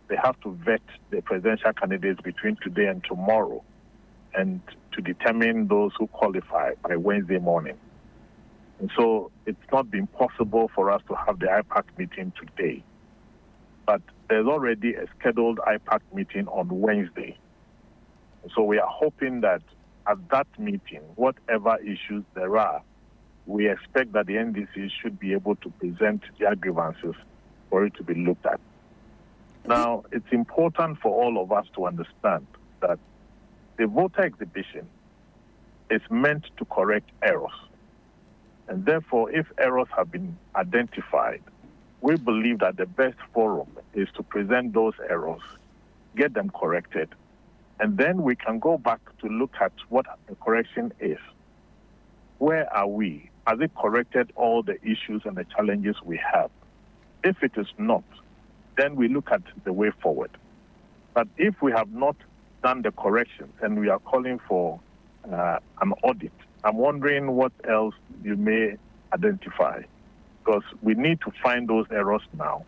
Speaker 11: they have to vet the presidential candidates between today and tomorrow and to determine those who qualify by Wednesday morning. And so it's not been possible for us to have the IPAC meeting today. But there's already a scheduled IPAC meeting on Wednesday. So we are hoping that at that meeting, whatever issues there are, we expect that the NDC should be able to present their grievances for it to be looked at. Now, it's important for all of us to understand that the voter exhibition is meant to correct errors. And therefore, if errors have been identified, we believe that the best forum is to present those errors, get them corrected, and then we can go back to look at what the correction is. Where are we? Has it corrected all the issues and the challenges we have? If it is not, then we look at the way forward. But if we have not done the corrections and we are calling for an audit, I'm wondering what else you may identify, because we need to find those errors now,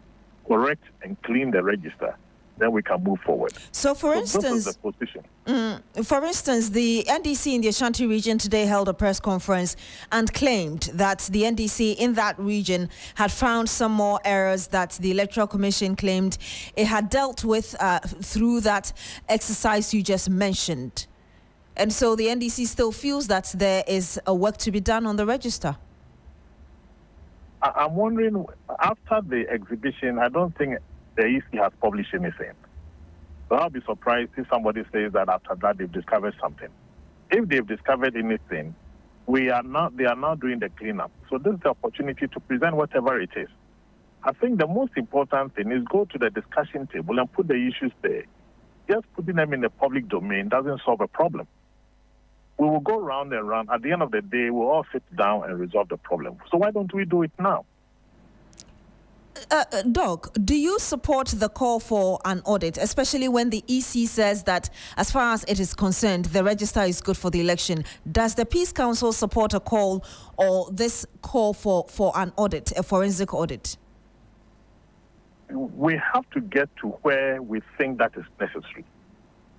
Speaker 11: correct and clean the register, then we can move forward.
Speaker 1: So, for instance,
Speaker 11: this is the position.
Speaker 1: For instance, the NDC in the Ashanti region today held a press conference and claimed that the NDC in that region had found some more errors that the Electoral Commission claimed it had dealt with through that exercise you just mentioned. And so the NDC still feels that there is a work to be done on the register.
Speaker 11: I'm wondering, after the exhibition, I don't think the EC has published anything. So I'll be surprised if somebody says that after that they've discovered something. If they've discovered anything, they are now doing the cleanup. So this is the opportunity to present whatever it is. I think the most important thing is go to the discussion table and put the issues there. Just putting them in the public domain doesn't solve a problem. We will go round and round. At the end of the day, we'll all sit down and resolve the problem. So why don't we do it now?
Speaker 1: Doc, do you support the call for an audit, especially when the EC says that, as far as it is concerned, the register is good for the election? Does the Peace Council support a call or this call for an audit, a forensic audit?
Speaker 11: We have to get to where we think that is necessary.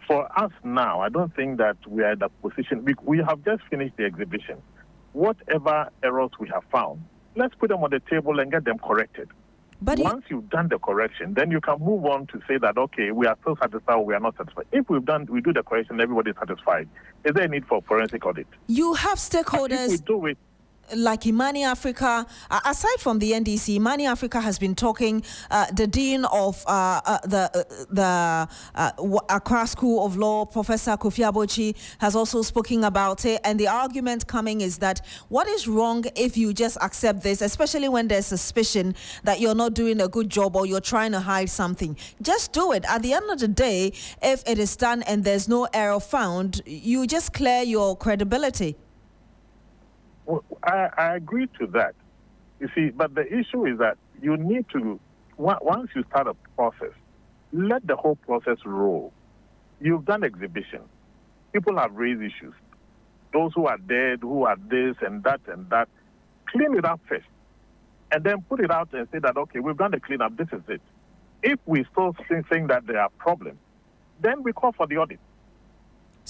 Speaker 11: For us now, I don't think that we are in a position. We have just finished the exhibition. Whatever errors we have found, let's put them on the table and get them corrected. But once you've done the correction, then you can move on to say that, okay, we are still satisfied or we are not satisfied. If we do the correction, everybody is satisfied. Is there a need for a forensic audit?
Speaker 1: You have stakeholders.
Speaker 11: If we do it,
Speaker 1: like Imani Africa, aside from the NDC, Imani Africa has been talking. The dean of the Accra School of Law, Professor Kofi Abochi, has also spoken about it. And the argument coming is that what is wrong if you just accept this, especially when there's suspicion that you're not doing a good job or you're trying to hide something? Just do it. At the end of the day, if it is done and there's no error found, you just clear your credibility.
Speaker 11: Well, I agree to that. You see, but the issue is that you need to, once you start a process, let the whole process roll. You've done exhibition. People have raised issues. Those who are dead, who are this and that, clean it up first. And then put it out and say that, okay, we've done the cleanup, this is it. If we still think that there are problems, then we call for the audit.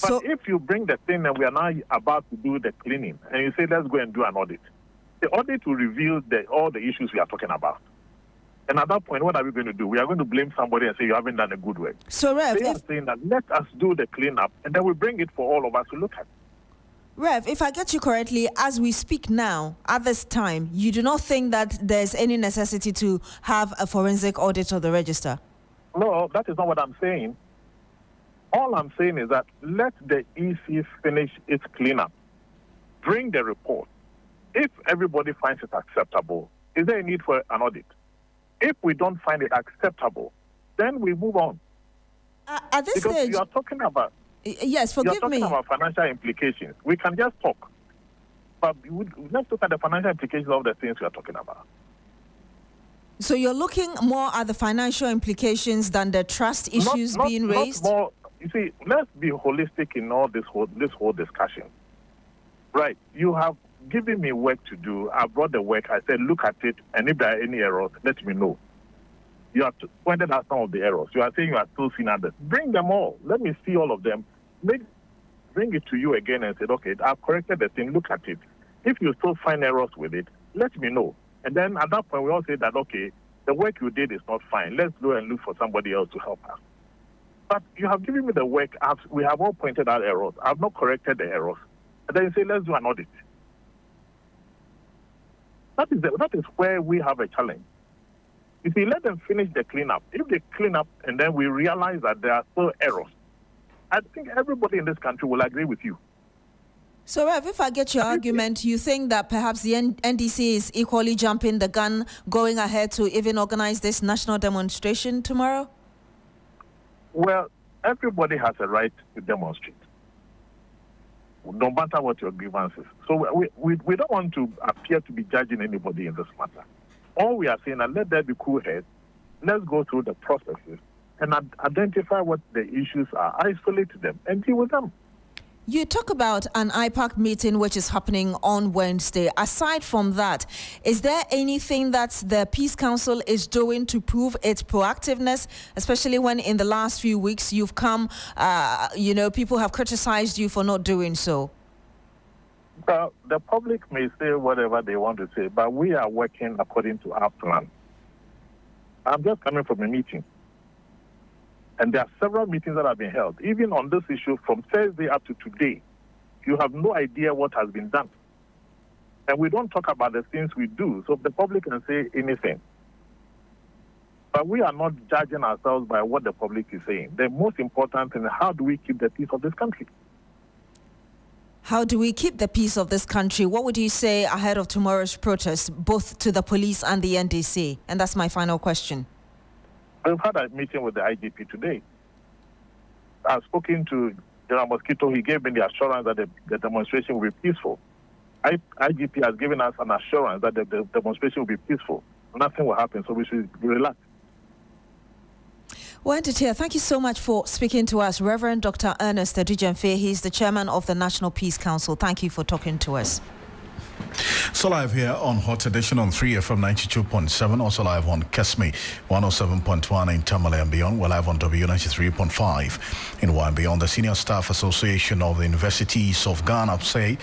Speaker 11: But if you bring the thing and we are now about to do the cleaning and you say, let's go and do an audit, the audit will reveal all the issues we are talking about. And at that point, what are we going to do? We are going to blame somebody and say, you haven't done a good work.
Speaker 1: So, Rev,
Speaker 11: they are saying that let us do the cleanup and then we bring it for all of us to look at.
Speaker 1: Rev, if I get you correctly, as we speak now, at this time, you do not think that there's any necessity to have a forensic audit of the register?
Speaker 11: No, that is not what I'm saying. All I'm saying is that let the EC finish its cleanup. Bring the report. If everybody finds it acceptable, is there a need for an audit? If we don't find it acceptable, then we move on.
Speaker 1: At this
Speaker 11: because
Speaker 1: stage,
Speaker 11: you are talking about
Speaker 1: yes, forgive me.
Speaker 11: You're talking about financial implications. We can just talk, but let's look at the financial implications of the things we are talking about.
Speaker 1: So you're looking more at the financial implications than the trust issues being raised?
Speaker 11: Not more. You see, let's be holistic in all this whole discussion. Right. You have given me work to do. I brought the work. I said, look at it, and if there are any errors, let me know. You have pointed out some of the errors. You are saying you are still seeing others. Bring them all. Let me see all of them. Bring it to you again and say, okay, I've corrected the thing. Look at it. If you still find errors with it, let me know. And then at that point, we all say that, okay, the work you did is not fine. Let's go and look for somebody else to help us. But you have given me the work. We have all pointed out errors. I have not corrected the errors. And then you say, let's do an audit. That is where we have a challenge. You see, let them finish the cleanup. If they clean up and then we realize that there are still errors, I think everybody in this country will agree with you.
Speaker 1: So, Rev, if I get your argument, you think that perhaps the NDC is equally jumping the gun, going ahead to even organize this national demonstration tomorrow?
Speaker 11: Well, everybody has a right to demonstrate, no matter what your grievances. So we don't want to appear to be judging anybody in this matter. All we are saying is let there be cool heads. Let's go through the processes and identify what the issues are, isolate them, and deal with them.
Speaker 1: You talk about an IPAC meeting which is happening on Wednesday. Aside from that, is there anything that the Peace Council is doing to prove its proactiveness, especially when in the last few weeks you've come, people have criticized you for not doing so?
Speaker 11: Well, the public may say whatever they want to say, but we are working according to our plan. I'm just coming from a meeting. And there are several meetings that have been held. Even on this issue, from Thursday up to today, you have no idea what has been done. And we don't talk about the things we do, so the public can say anything. But we are not judging ourselves by what the public is saying. The most important thing is, how do we keep the peace of this country?
Speaker 1: How do we keep the peace of this country? What would you say ahead of tomorrow's protest, both to the police and the NDC? And that's my final question.
Speaker 11: We've had a meeting with the IGP today. I've spoken to General Mosquito. He gave me the assurance that the demonstration will be peaceful. IGP has given us an assurance that the demonstration will be peaceful. Nothing will happen, so we should relax.
Speaker 1: Well, Ntetea, thank you so much for speaking to us. Reverend Dr. Ernest Adujemfe, he's the chairman of the National Peace Council. Thank you for talking to us.
Speaker 2: So live here on Hot Edition on 3FM 92.7, also live on Kesme 107.1 in Tamale and beyond. We're live on W93.5 in Y and beyond. The Senior Staff Association of the Universities of Ghana say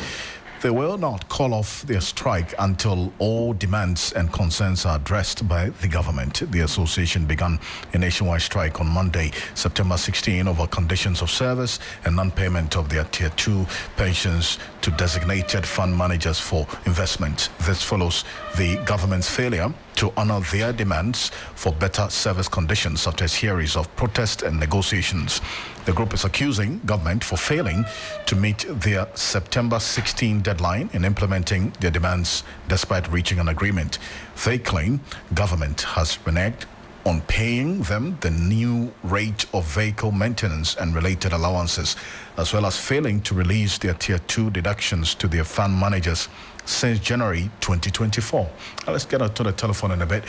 Speaker 2: they will not call off their strike until all demands and concerns are addressed by the government. The association began a nationwide strike on Monday, September 16, over conditions of service and non-payment of their Tier 2 pensions to designated fund managers for investment. This follows the government's failure to honor their demands for better service conditions after a series of protests and negotiations. The group is accusing government for failing to meet their September 16 deadline in implementing their demands despite reaching an agreement. They claim government has reneged on paying them the new rate of vehicle maintenance and related allowances, as well as failing to release their Tier 2 deductions to their fund managers since January 2024. Let's get to the telephone in a bit.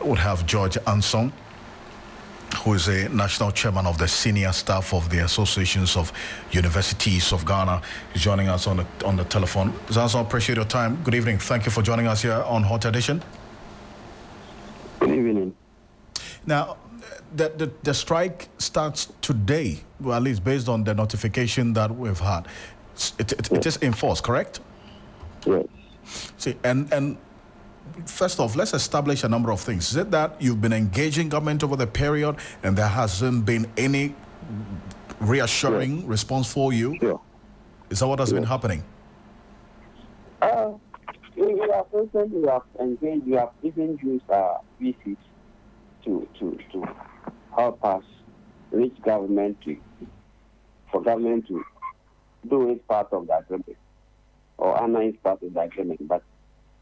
Speaker 2: We'll have George Anson, who is a national chairman of the senior staff of the Associations of Universities of Ghana, is joining us on the telephone. Anson, appreciate your time. Good evening. Thank you for joining us here on Hot Edition.
Speaker 12: Good evening.
Speaker 2: Now, the strike starts today, well, at least based on the notification that we've had. It is enforced, correct?
Speaker 12: Yes.
Speaker 2: See, and first off, let's establish a number of things. Is it that you've been engaging government over the period and there hasn't been any reassuring response for you?
Speaker 12: Sure.
Speaker 2: Is that what has been happening?
Speaker 12: We have engaged, we have even used our visits to help us reach government for government to do its part of the agreement or honor its part of the agreement, but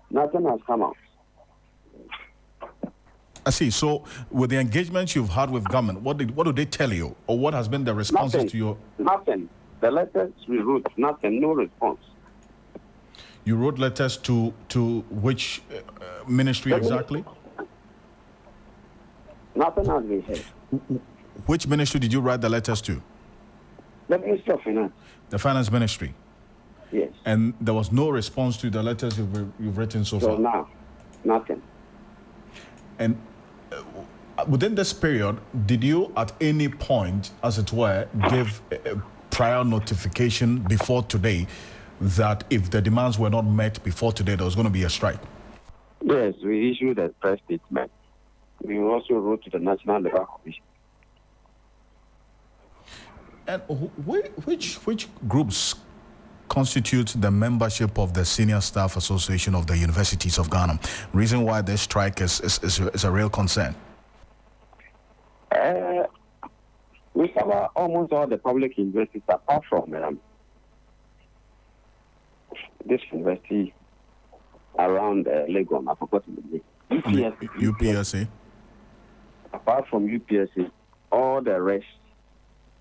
Speaker 12: nothing has come out.
Speaker 2: I see. So, with the engagements you've had with government, what do they tell you, or what has been the responses to your?
Speaker 12: Nothing. The letters we wrote, nothing, no response.
Speaker 2: You wrote letters to which ministry exactly?
Speaker 12: Nothing has been said.
Speaker 2: Which ministry did you write the letters to?
Speaker 12: The Ministry of Finance.
Speaker 2: The Finance Ministry?
Speaker 12: Yes.
Speaker 2: And there was no response to the letters you've written so far?
Speaker 12: So now, nothing.
Speaker 2: And within this period, did you at any point, as it were, give a prior notification before today that if the demands were not met before today, there was going to be a strike?
Speaker 12: Yes, we issued a press statement. We also wrote to the National Labour Commission.
Speaker 2: And which groups constitute the membership of the Senior Staff Association of the Universities of Ghana? Reason why this strike is a real concern?
Speaker 12: We cover almost all the public universities apart from this university around Legon. I forgot the name.
Speaker 2: UPSA.
Speaker 12: Apart from UPSA, all the rest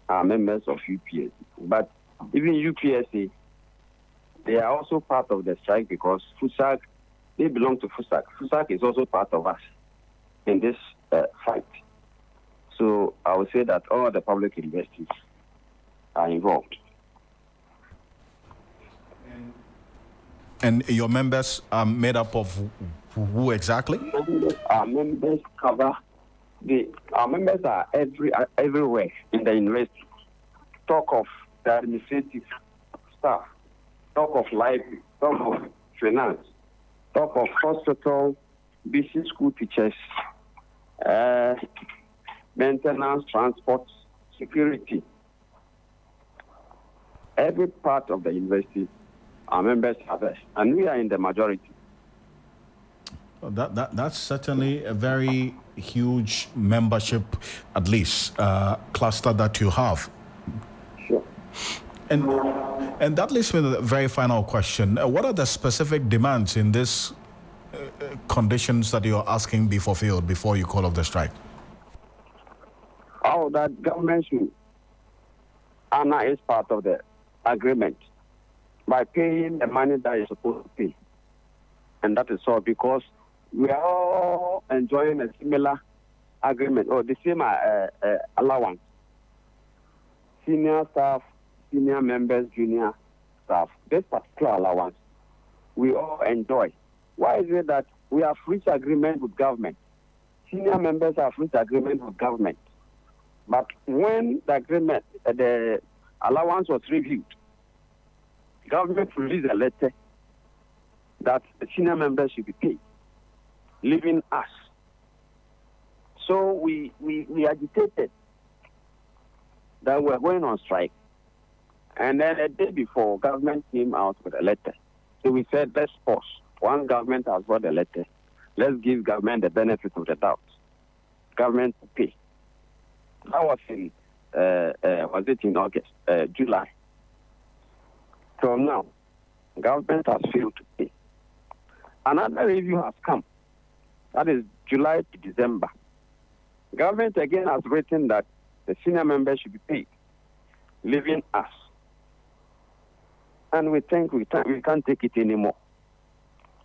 Speaker 12: are members of UPSA. But even UPSA, they are also part of the strike because FUSAG, they belong to FUSAG. FUSAG is also part of us in this fight. So I would say that all the public universities are involved.
Speaker 2: And your members are made up of who exactly?
Speaker 12: Our members our members are everywhere in the university. Talk of the administrative staff, talk of library, talk of finance, talk of hospital, business school teachers, maintenance, transport, security. Every part of the university, our members are there, and we are in the majority.
Speaker 2: That's certainly a very huge membership, at least, cluster that you have.
Speaker 12: Sure.
Speaker 2: And that leads me to the very final question. What are the specific demands in these conditions that you're asking be fulfilled before you call off the strike?
Speaker 12: Oh, that government should honor is part of the agreement by paying the money that is supposed to pay. And that is all, because we are all enjoying a similar agreement or the same allowance. Senior staff, senior members, junior staff, this particular allowance, we all enjoy. Why is it that we have reached agreement with government? Senior members have reached agreement with government. But when the agreement, the allowance was reviewed, government released a letter that the senior members should be paid, leaving us. So we agitated that we're going on strike. And then a day before, government came out with a letter. So we said, let's pause. One government has got a letter. Let's give government the benefit of the doubt. Government to pay. That was in August, July. So now, government has failed to pay. Another review has come. That is July to December. Government again has written that the senior members should be paid, leaving us. And we think we can't take it anymore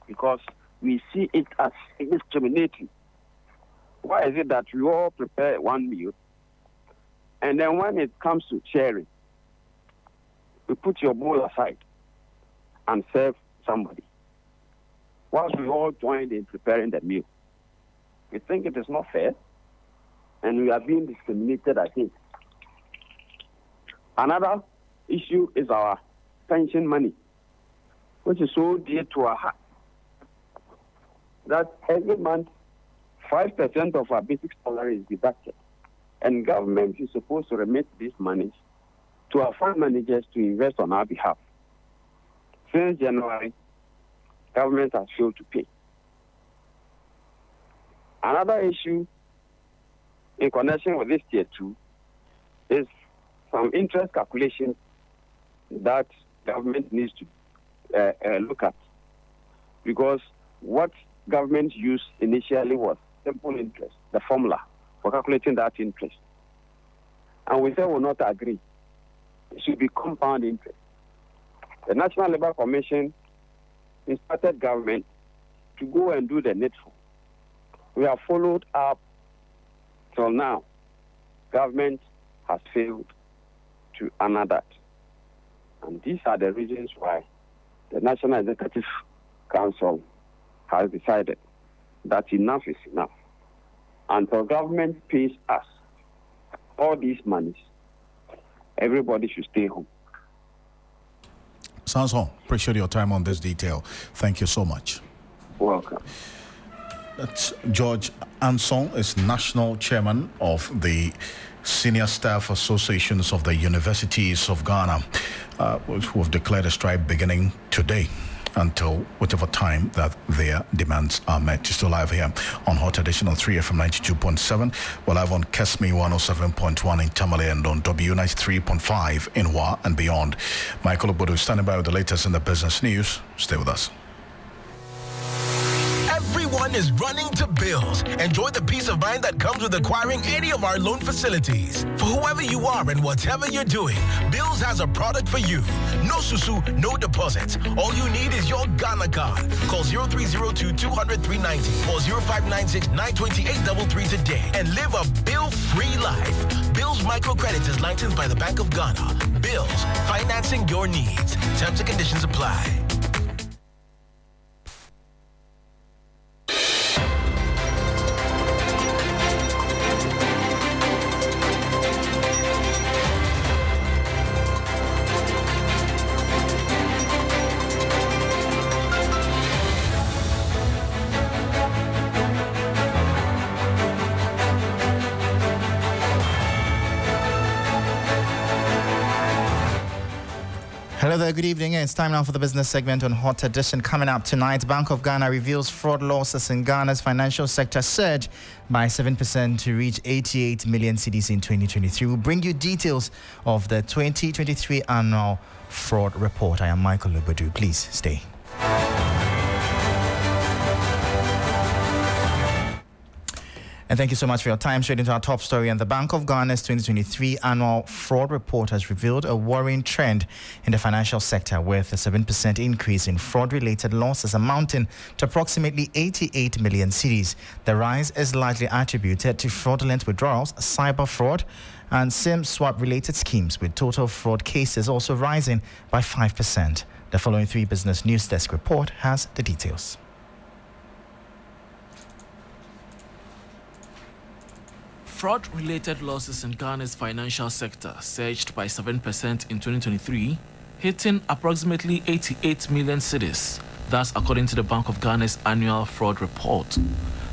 Speaker 12: because we see it as discriminating. Why is it that we all prepare one meal, and then when it comes to sharing, we put your bowl aside and serve somebody, whilst we all joined in preparing the meal? We think it is not fair, and we are being discriminated, I think. Another issue is our pension money, which is so dear to our heart, that every month 5% of our basic salary is deducted, and government is supposed to remit these monies to our fund managers to invest on our behalf. Since January, government has failed to pay. Another issue in connection with this tier 2 is some interest calculations that government needs to look at, because what government used initially was simple interest, the formula for calculating that interest. And we said we'll not agree. It should be compound interest. The National Labour Commission instructed government to go and do the needful. We have followed up till now. Government has failed to honor that. And these are the reasons why the National Executive Council has decided that enough is enough. Until government pays us all these monies, everybody should stay home.
Speaker 2: Sanson, appreciate your time on this detail. Thank you so much.
Speaker 12: Welcome.
Speaker 2: That's George Anson, is National Chairman of the Senior Staff Associations of the Universities of Ghana, who have declared a strike beginning today until whatever time that their demands are met. You're still live here on Hot Edition on 3FM 92.7. We're live on Kesmi 107.1 in Tamale and on W93.5 in Wa and beyond. Michael Obodo standing by with the latest in the business news. Stay with us.
Speaker 13: Everyone is running to Bills. Enjoy the peace of mind that comes with acquiring any of our loan facilities. For whoever you are and whatever you're doing, Bills has a product for you. No susu, no deposits. All you need is your Ghana card. Call 0302-200-390 or 0596-928-33 today and live a bill-free life. Bills Microcredit is licensed by the Bank of Ghana. Bills, financing your needs. Terms and conditions apply.
Speaker 14: Hello there, good evening. It's time now for the business segment on Hot Edition. Coming up tonight, Bank of Ghana reveals fraud losses in Ghana's financial sector surge by 7% to reach 88 million cedis in 2023. We'll bring you details of the 2023 annual fraud report. I am Michael Lubadu. Please stay. And thank you so much for your time. Straight into our top story. And the Bank of Ghana's 2023 annual fraud report has revealed a worrying trend in the financial sector, with a 7% increase in fraud-related losses amounting to approximately 88 million cedis. The rise is largely attributed to fraudulent withdrawals, cyber fraud, and SIM swap-related schemes, with total fraud cases also rising by 5%. The following 3 Business News Desk report has the details.
Speaker 15: Fraud-related losses in Ghana's financial sector surged by 7% in 2023, hitting approximately 88 million cedis. That's according to the Bank of Ghana's annual fraud report.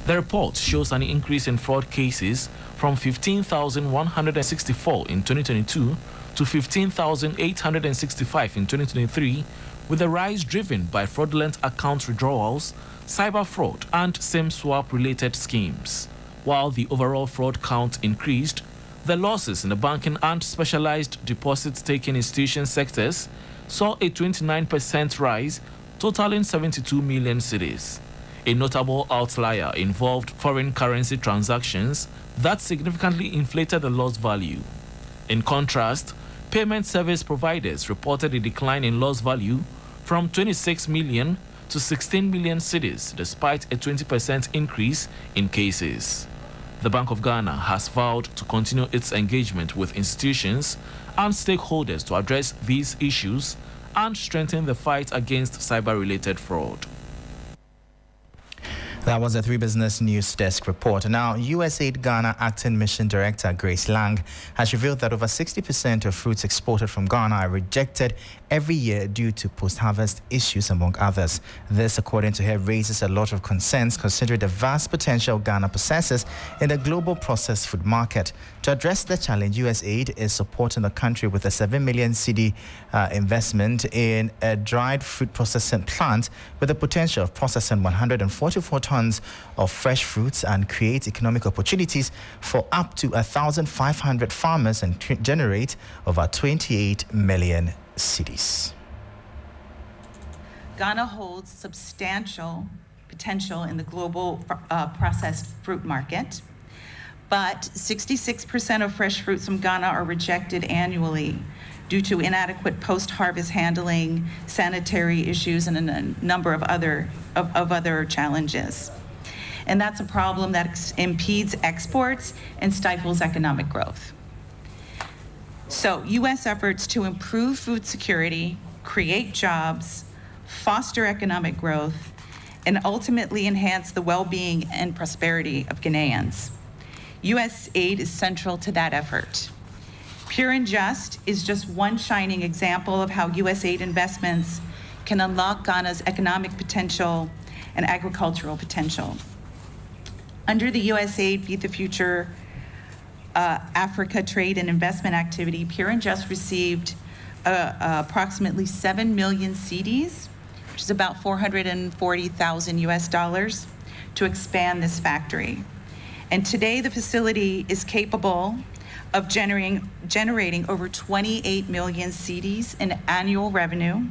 Speaker 15: The report shows an increase in fraud cases from 15,164 in 2022 to 15,865 in 2023, with the rise driven by fraudulent account withdrawals, cyber fraud, and SIM swap-related schemes. While the overall fraud count increased, the losses in the banking and specialized deposit-taking institution sectors saw a 29% rise, totaling 72 million cedis. A notable outlier involved foreign currency transactions that significantly inflated the loss value. In contrast, payment service providers reported a decline in loss value from 26 million to 16 million cedis, despite a 20% increase in cases. The Bank of Ghana has vowed to continue its engagement with institutions and stakeholders to address these issues and strengthen the fight against cyber-related fraud.
Speaker 14: That was a 3 Business News Desk report. Now, USAID Ghana Acting Mission Director Grace Lang has revealed that over 60% of fruits exported from Ghana are rejected every year due to post-harvest issues, among others. This, according to her, raises a lot of concerns considering the vast potential Ghana possesses in the global processed food market. To address the challenge, USAID is supporting the country with a 7 million cedi investment in a dried fruit processing plant with the potential of processing 144 tons of fresh fruits and create economic opportunities for up to 1,500 farmers and generate over 28 million cedis.
Speaker 16: Ghana holds substantial potential in the global processed fruit market, but 66% of fresh fruits from Ghana are rejected annually due to inadequate post-harvest handling, sanitary issues, and a number of other challenges. And that's a problem that impedes exports and stifles economic growth. So U.S. efforts to improve food security, create jobs, foster economic growth, and ultimately enhance the well-being and prosperity of Ghanaians. U.S. aid is central to that effort. Pure and Just is just one shining example of how U.S. aid investments can unlock Ghana's economic potential and agricultural potential. Under the USAID Feed the Future Africa Trade and Investment Activity, Pure and Just received approximately 7 million cedis, which is about $440,000 US, to expand this factory. And today the facility is capable of generating over 28 million cedis in annual revenue.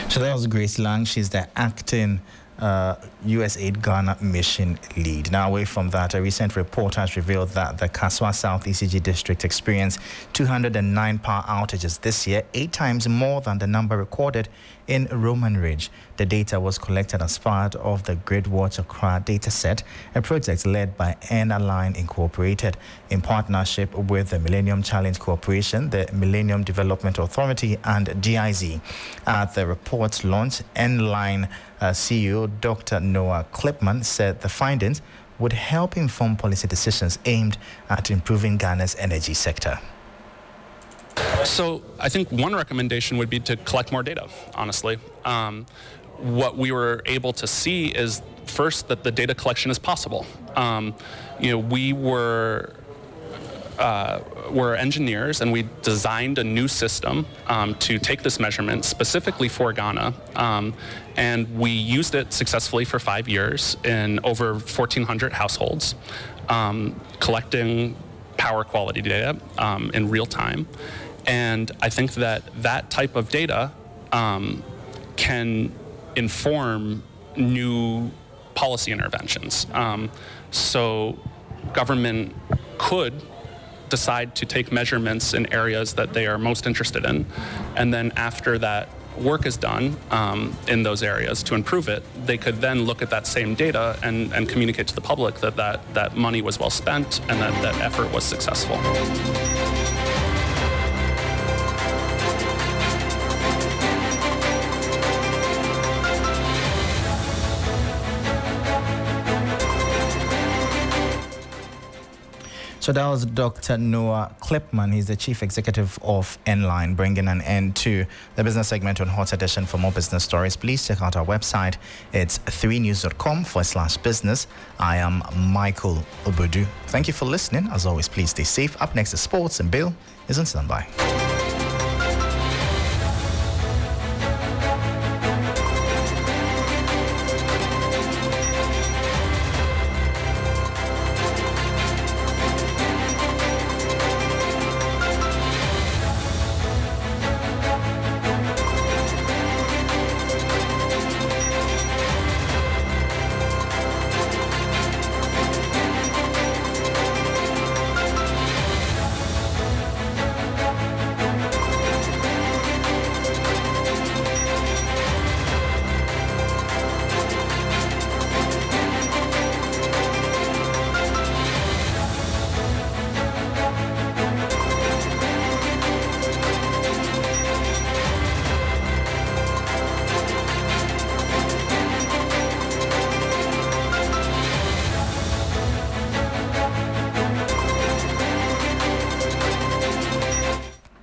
Speaker 14: So that was Grace Lang. She's the acting USAID Ghana mission lead. Now, away from that, a recent report has revealed that the Kaswa South ECG district experienced 209 power outages this year, 8 times more than the number recorded in Roman Ridge. The data was collected as part of the Grid Watch Accra dataset, a project led by Enerline Incorporated in partnership with the Millennium Challenge Corporation, the Millennium Development Authority, and GIZ. At the report's launch, Enerline CEO Dr. Noah Klipman said the findings would help inform policy decisions aimed at improving Ghana's energy sector.
Speaker 17: So I think one recommendation would be to collect more data, honestly. What we were able to see is, first, that the data collection is possible. We were we're engineers, and we designed a new system to take this measurement specifically for Ghana. And we used it successfully for 5 years in over 1,400 households, collecting power quality data in real time. And I think that that type of data can inform new policy interventions. So government could decide to take measurements in areas that they are most interested in, and then after that work is done in those areas to improve it, they could then look at that same data and communicate to the public that money was well spent and that effort was successful.
Speaker 14: So that was Dr. Noah Klipman. He's the Chief Executive of N-Line, bringing an end to the business segment on Hot Edition. For more business stories, please check out our website. It's 3news.com/business. I am Michael Obodu. Thank you for listening. As always, please stay safe. Up next is sports, and Bill is on standby.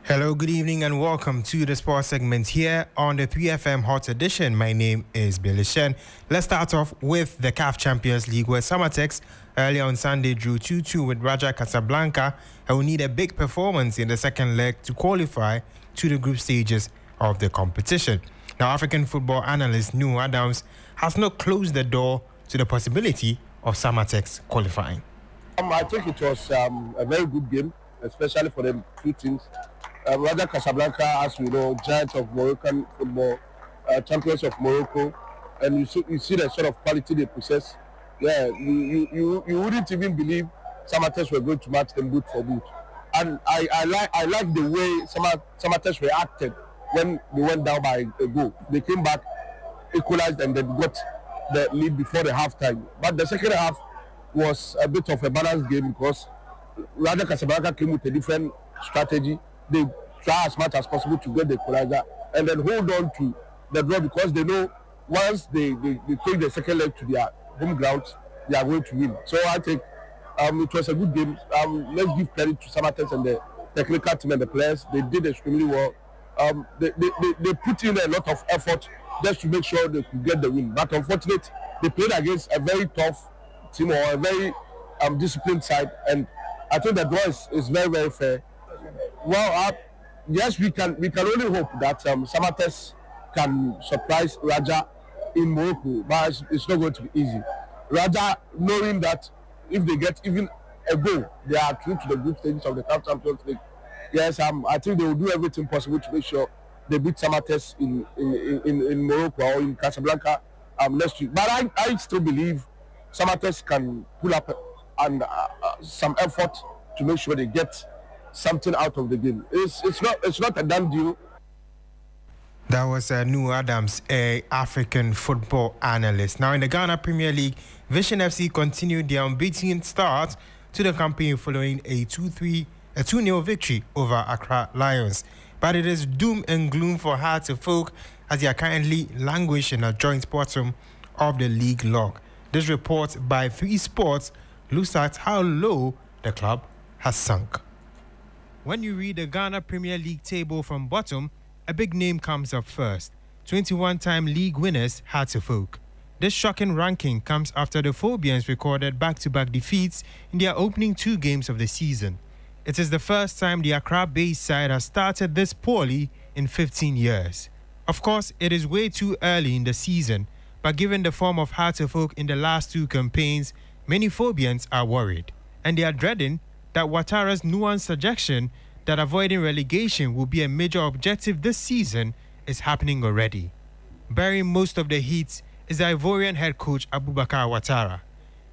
Speaker 18: Hello, good evening, and welcome to the sports segment here on the 3FM Hot Edition. My name is Billy Shen. Let's start off with the CAF Champions League, where Samatex earlier on Sunday drew 2-2 with Raja Casablanca and will need a big performance in the second leg to qualify to the group stages of the competition. Now, African football analyst New Adams has not closed the door to the possibility of Samatex qualifying.
Speaker 19: I think it was a very good game, especially for the two teams. Raja Casablanca, as we know, giants of Moroccan football, champions of Morocco, and you see the sort of quality they possess. Yeah, you wouldn't even believe Samatex were going to match them boot for boot. And I like the way Samatex reacted when they went down by a goal. They came back, equalized, and then got the lead before the halftime. But the second half was a bit of a balanced game because Raja Casablanca came with a different strategy. They try as much as possible to get the equalizer and then hold on to the draw because they know once they take the second leg to their home grounds, they are going to win. So I think it was a good game. Let's give credit to Samatex and the technical team and the players. They did extremely well. They put in a lot of effort just to make sure they could get the win. But unfortunately, they played against a very tough team or a very disciplined side, and I think the draw is very, very fair. Well, yes, we can only hope that Samatex can surprise Raja in Morocco, but it's not going to be easy. Raja, knowing that if they get even a goal, they are through to the group stages of the CAF Champions League. Yes, I think they will do everything possible to make sure they beat Samatex in Morocco or in Casablanca next week. But I still believe Samatex can pull up and some effort to make sure they get something out of the game. It's not a done deal.
Speaker 18: That was New Adams, a African football analyst. Now in the Ghana Premier League, Vision FC continued their unbeaten start to the campaign following a 2-0 victory over Accra Lions. But it is doom and gloom for Hearts of Folk as they are currently languishing at joint bottom of the league log. This report by 3 Sports looks at how low the club has sunk. When you read the Ghana Premier League table from bottom, a big name comes up first. 21-time league winners Hearts of Folk. This shocking ranking comes after the Phobians recorded back-to-back defeats in their opening 2 games of the season. it is the first time the Accra-based side has started this poorly in 15 years. Of course, it is way too early in the season, but given the form of Hearts of Oak in the last two campaigns, many Phobians are worried, and they are dreading that Ouattara's nuanced suggestion that avoiding relegation will be a major objective this season is happening already. Bearing most of the heat is the Ivorian head coach Abubakar Ouattara.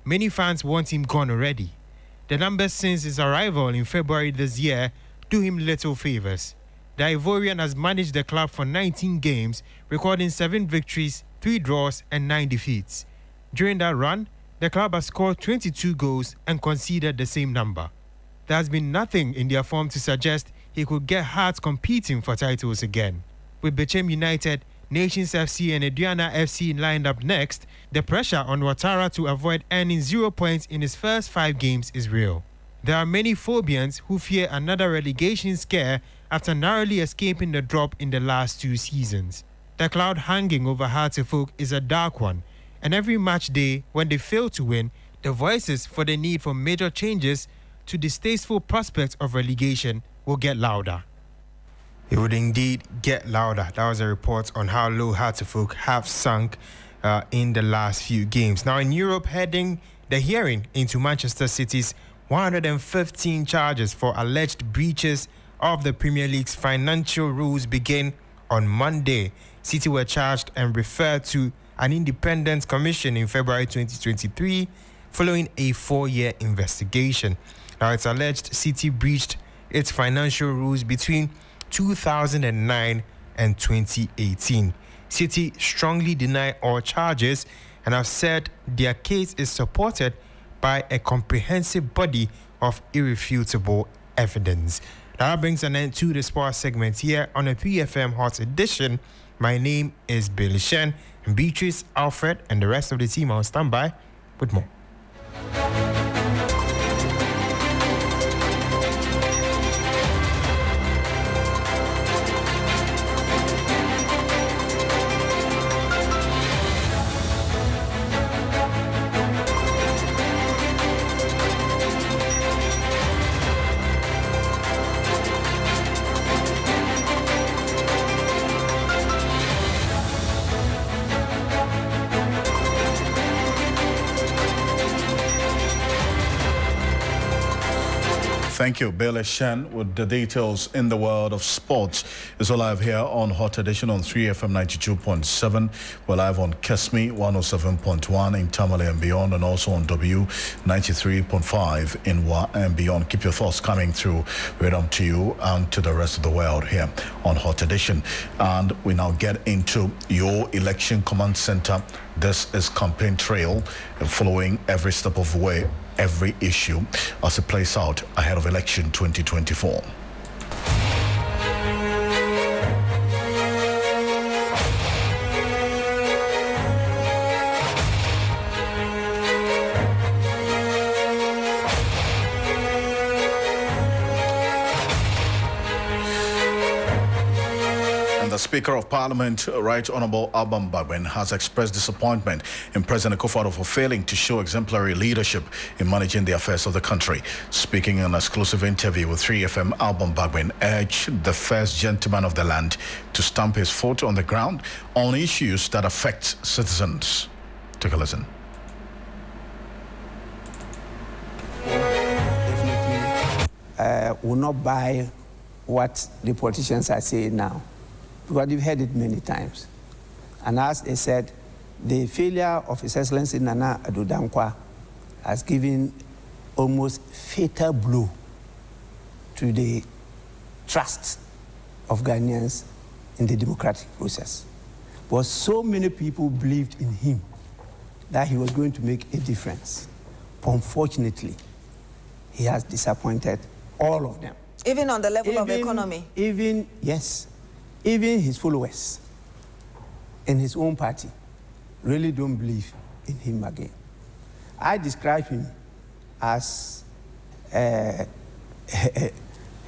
Speaker 18: Many fans want him gone already. The numbers since his arrival in February this year do him little favors. The Ivorian has managed the club for 19 games, recording 7 victories, 3 draws and 9 defeats. During that run, the club has scored 22 goals and conceded the same number. There has been nothing in their form to suggest he could get Hearts competing for titles again. With Bechem United, Nations FC and Aduana FC lined up next, the pressure on Ouattara to avoid earning 0 points in his first 5 games is real. There are many Phobians who fear another relegation scare after narrowly escaping the drop in the last 2 seasons. The cloud hanging over Hearts of Oak is a dark one, and every match day, when they fail to win, the voices for the need for major changes to distasteful prospects of relegation will get louder. It would indeed get louder. That was a report on how low Hearts of Oak have sunk in the last few games. Now in Europe, heading the hearing into Manchester City's 115 charges for alleged breaches of the Premier League's financial rules begin on Monday. City were charged and referred to an independent commission in February 2023 following a 4-year investigation. Now it's alleged City breached its financial rules between 2009 and 2018. City strongly deny all charges and have said their case is supported by a comprehensive body of irrefutable evidence. That brings an end to the sports segment here on a 3FM Hot Edition. My name is Billy Shen, and Beatrice, Alfred, and the rest of the team are on standby with more.
Speaker 2: Thank you, Billy Shen, with the details in the world of sports. It's all live here on Hot Edition on 3FM 92.7. We're live on Kesmi 107.1 in Tamale and beyond, and also on W 93.5 in Wa and beyond. Keep your thoughts coming through right on to you and to the rest of the world here on Hot Edition. And we now get into your election command center. This is campaign trail, following every step of the way, every issue as it plays out ahead of election 2024. The Speaker of Parliament, Right Honourable Alban Bagbin, has expressed disappointment in President Akufo-Addo for failing to show exemplary leadership in managing the affairs of the country. Speaking in an exclusive interview with 3FM, Alban Bagbin urged the first gentleman of the land to stamp his foot on the ground on issues that affect citizens. Take a listen.
Speaker 20: Definitely will not buy what the politicians are saying now, because you've heard it many times. And as they said, the failure of His Excellency Nana Addo Dankwa has given almost fatal blow to the trust of Ghanaians in the democratic process. But so many people believed in him that he was going to make a difference. But unfortunately, he has disappointed all of them.
Speaker 1: Even on the level of economy?
Speaker 20: Yes. Even his followers in his own party really don't believe in him again. I describe him as a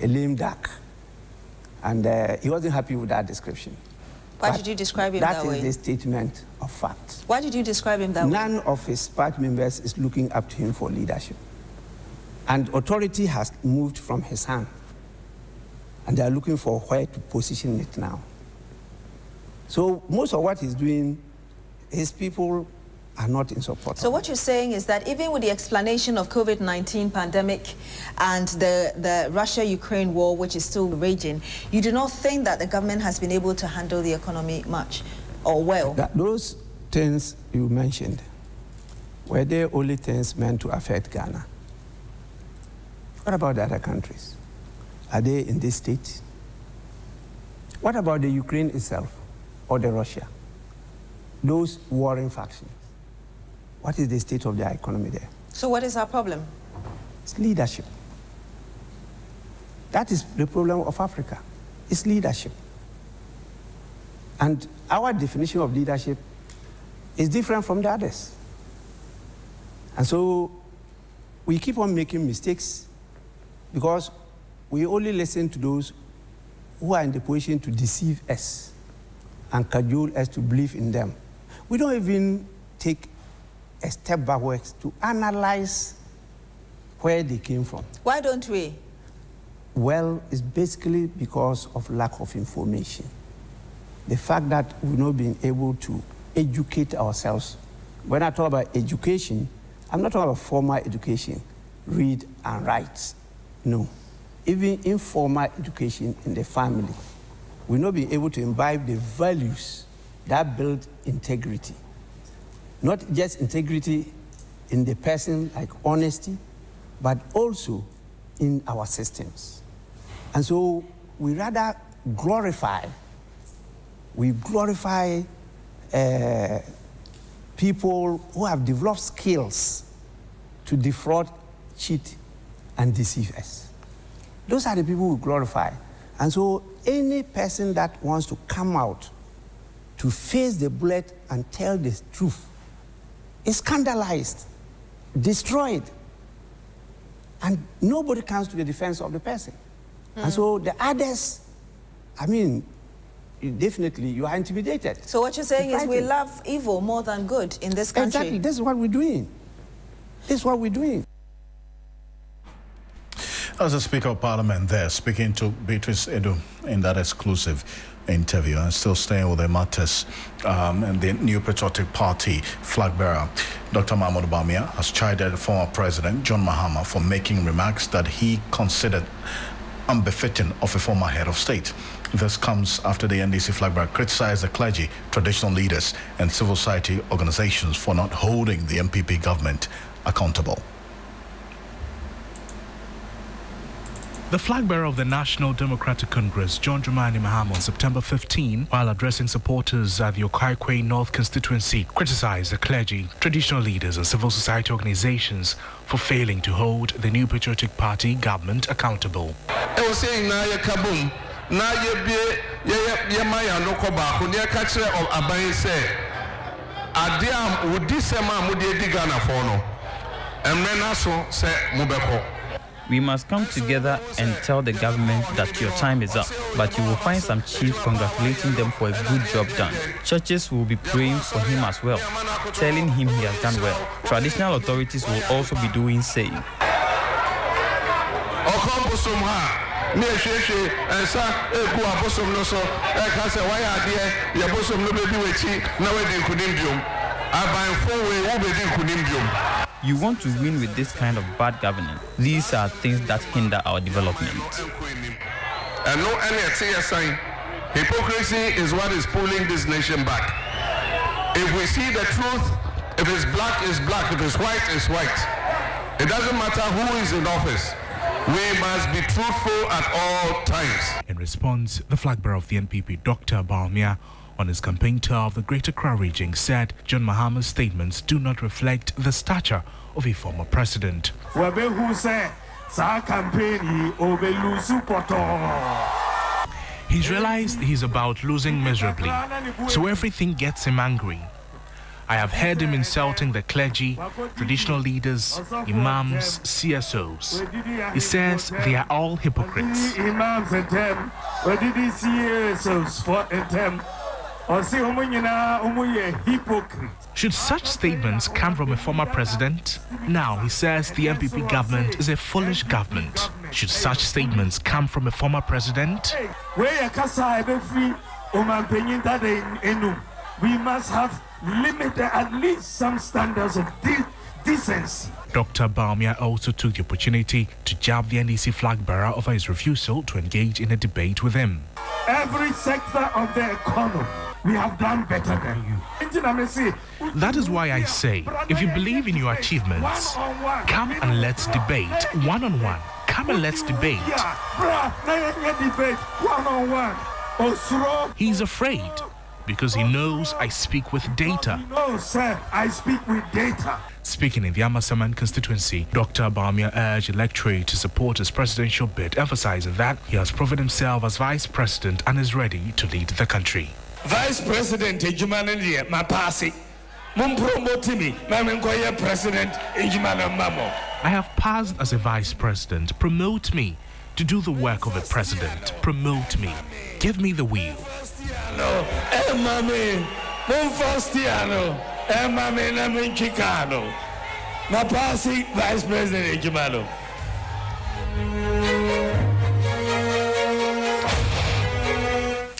Speaker 20: lame duck, and he wasn't happy with that description.
Speaker 1: Why did you describe him that way?
Speaker 20: That is the statement of fact.
Speaker 1: Why did you describe him that way?
Speaker 20: None of his party members is looking up to him for leadership. And authority has moved from his hand. And they are looking for where to position it now. So most of what he's doing, his people are not in support.
Speaker 1: So what you're saying is that even with the explanation of COVID-19 pandemic and the Russia-Ukraine war, which is still raging, you do not think that the government has been able to handle the economy much or well?
Speaker 20: Those things you mentioned, were they only things meant to affect Ghana? What about the other countries? Are they in this state? What about the Ukraine itself or the Russia? Those warring factions. What is the state of their economy there?
Speaker 1: So what is our problem?
Speaker 20: It's leadership. That is the problem of Africa. It's leadership. And our definition of leadership is different from the others. And so we keep on making mistakes because we only listen to those who are in the position to deceive us and cajole us to believe in them. We don't even take a step backwards to analyze where they came from.
Speaker 1: Why don't we?
Speaker 20: Well, it's basically because of lack of information. The fact that we've not been able to educate ourselves. When I talk about education, I'm not talking about formal education, read and write. No. Even informal education in the family. We've not been able to imbibe the values that build integrity. Not just integrity in the person, like honesty, but also in our systems. And so we rather glorify, people who have developed skills to defraud, cheat, and deceive us. Those are the people we glorify. And so any person that wants to come out to face the bullet and tell the truth is scandalized, destroyed, and nobody comes to the defense of the person. And so the others, I mean, definitely you are intimidated.
Speaker 1: So what you're saying is we love evil more than good in this country.
Speaker 20: Exactly, this is what we're doing. This is what we're doing.
Speaker 2: As the Speaker of Parliament there, speaking to Beatrice Edu in that exclusive interview, and still staying with the matters and the New Patriotic Party flag bearer, Dr. Mahmoud Bawumia has chided former President John Mahama for making remarks that he considered unbefitting of a former head of state. This comes after the NDC flag bearer criticized the clergy, traditional leaders, and civil society organizations for not holding the NPP government accountable.
Speaker 21: The flag bearer of the National Democratic Congress, John Dramani Mahama, on September 15, while addressing supporters at the Okaikwe North constituency, criticized the clergy, traditional leaders and civil society organizations for failing to hold the New Patriotic Party government accountable.
Speaker 22: I was saying, now you kabum, now you maya no koba, when you catch of Abaye say, Adiam would this man would be Ghana for no, and then also say Mubeko.
Speaker 23: We must come together and tell the government that your time is up, but you will find some chiefs congratulating them for a good job done. Churches will be praying for him as well, telling him he has done well. Traditional authorities will also be doing same. You want to win with this kind of bad governance. These are things that hinder our development.
Speaker 22: And no any hypocrisy is what is pulling this nation back. If we see the truth, if it's black, it's black. If it's white, it's white. It doesn't matter who is in office. We must be truthful at all times.
Speaker 21: In response, the flag bearer of the NPP, Dr. Bawumia, on his campaign tour of the Greater Accra region, said John Mahama's statements do not reflect the stature of a former president. He's realized he's about losing miserably, so everything gets him angry. I have heard him insulting the clergy, traditional leaders, imams, CSOs. He says they are all hypocrites. Should such statements come from a former president? Now he says the MPP government is a foolish government. Should such statements come from a former president?
Speaker 3: We must have limited at least some standards of decency.
Speaker 21: Dr. Bawumia also took the opportunity to jab the NDC flag bearer over his refusal to engage in a debate with him.
Speaker 3: Every sector of the economy, we have done better than you.
Speaker 21: That is why I say, if you believe in your achievements, come and let's debate one-on-one. Come and let's debate. He's afraid because he knows I speak with data.
Speaker 3: No, sir, I speak with data.
Speaker 21: Speaking in the Amasaman constituency, Dr. Bawumia urged the electorate to support his presidential bid, emphasizing that he has proven himself as vice president and is ready to lead the country.
Speaker 3: Vice President Ejumanendia Mapasi. President
Speaker 21: I have passed as a vice president. Promote me to do the work of a president. Promote me. Give me the wheel.
Speaker 3: Mapasi, Vice President Ejumalo.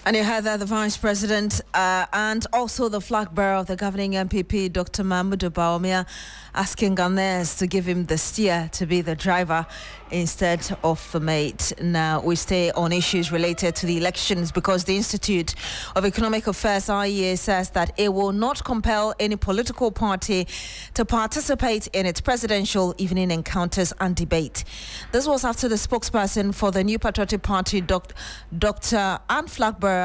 Speaker 1: And you heard that the Vice President and also the flag bearer of the governing MPP, Dr. Mahmoud Bawumia, asking Ghanaians to give him the steer to be the driver instead of the mate. Now, we stay on issues related to the elections because the Institute of Economic Affairs, IEA, says that it will not compel any political party to participate in its presidential evening encounters and debate. This was after the spokesperson for the New Patriotic Party, Dr. and flag bearer,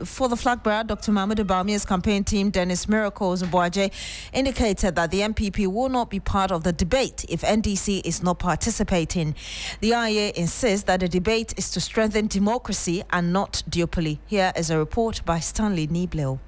Speaker 1: for the flag bearer, Dr. Mahmoud Bawumia's campaign team, Dennis Miracles Boaje, indicated that the MPP will not be part of the debate if NDC is not participating. The IEA insists that the debate is to strengthen democracy and not duopoly. Here is a report by Stanley Nibleo.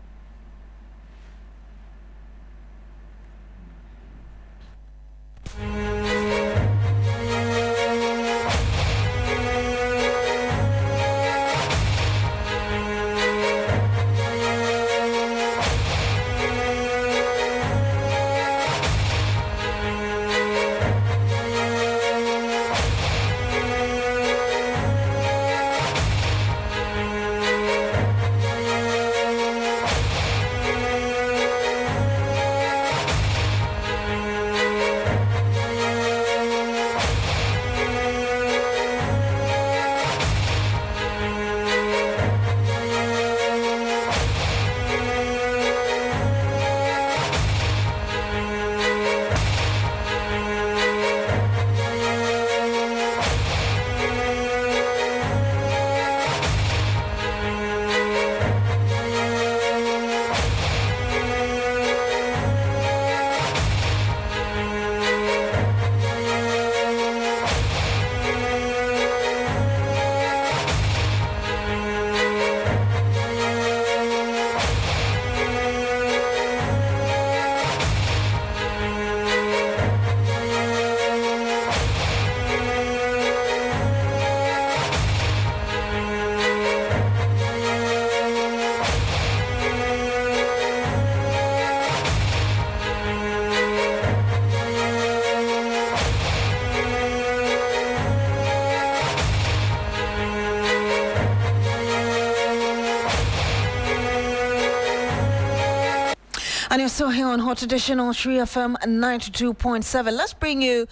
Speaker 1: And you're still here on Hot Edition on Shri FM 92.7. Let's bring you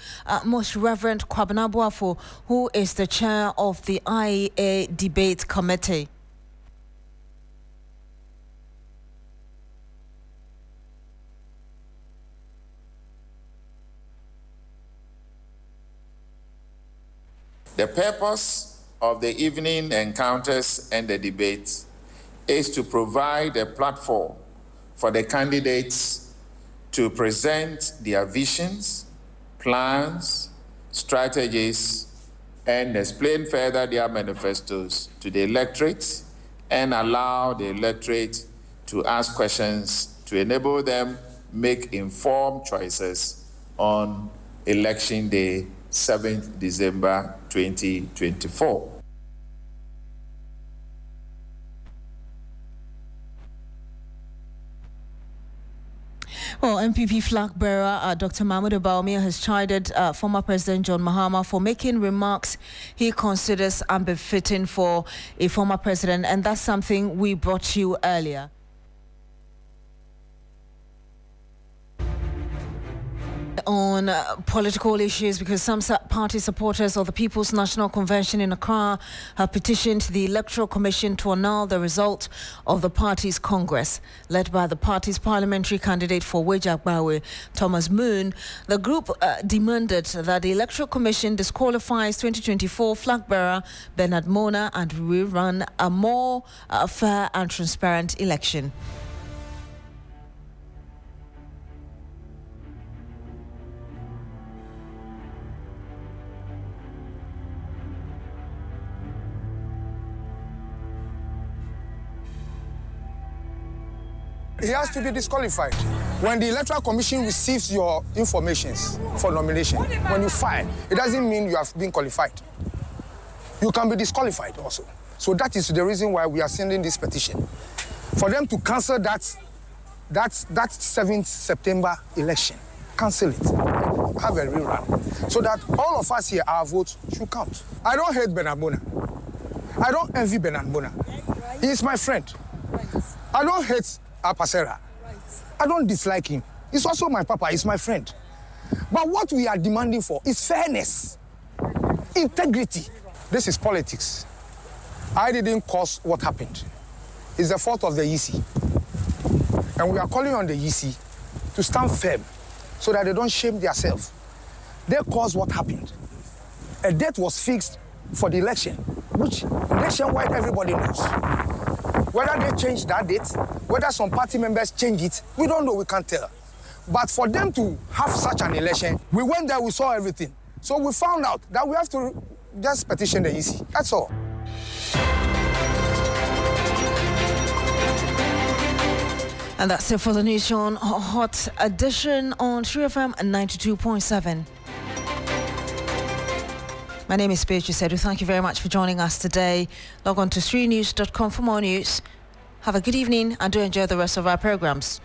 Speaker 1: Most Reverend Kwabena Boafo, who is the chair of the IEA Debate Committee.
Speaker 4: The purpose of the evening encounters and the debates is to provide a platform for the candidates to present their visions, plans, strategies, and explain further their manifestos to the electorate and allow the electorate to ask questions to enable them make informed choices on Election Day, 7th December 2024.
Speaker 1: Well, MPP flag bearer Dr. Mahmoud Bawumia has chided former President John Mahama for making remarks he considers unbefitting for a former president, and that's something we brought you earlier. On political issues, because some party supporters of the People's National Convention in Accra have petitioned the Electoral Commission to annul the result of the party's Congress. Led by the party's parliamentary candidate for Wejagbawe, Thomas Moon, the group demanded that the Electoral Commission disqualifies 2024 flag bearer Bernard Mona and rerun a more fair and transparent election.
Speaker 5: He has to be disqualified. When the Electoral Commission receives your informations for nomination, when you file, it doesn't mean you have been qualified. You can be disqualified also. So that is the reason why we are sending this petition. For them to cancel that 7th September election. Cancel it. Have a rerun. So that all of us here, our votes should count. I don't hate Bernard Mona. I don't envy Bernard Mona. He is my friend. I don't hate Apasera. I don't dislike him. He's also my papa, he's my friend. But what we are demanding for is fairness, integrity. This is politics. I didn't cause what happened. It's the fault of the EC. And we are calling on the EC to stand firm so that they don't shame themselves. They caused what happened. A date was fixed for the election, which nationwide everybody knows. Whether they change that date, whether some party members change it, we don't know, we can't tell. But for them to have such an election, we went there, we saw everything. So we found out that we have to just petition the EC, that's all.
Speaker 1: And that's it for the News on Hot Edition on True FM 92.7. My name is Beatrice Edu. Thank you very much for joining us today. Log on to 3news.com for more news. Have a good evening and do enjoy the rest of our programs.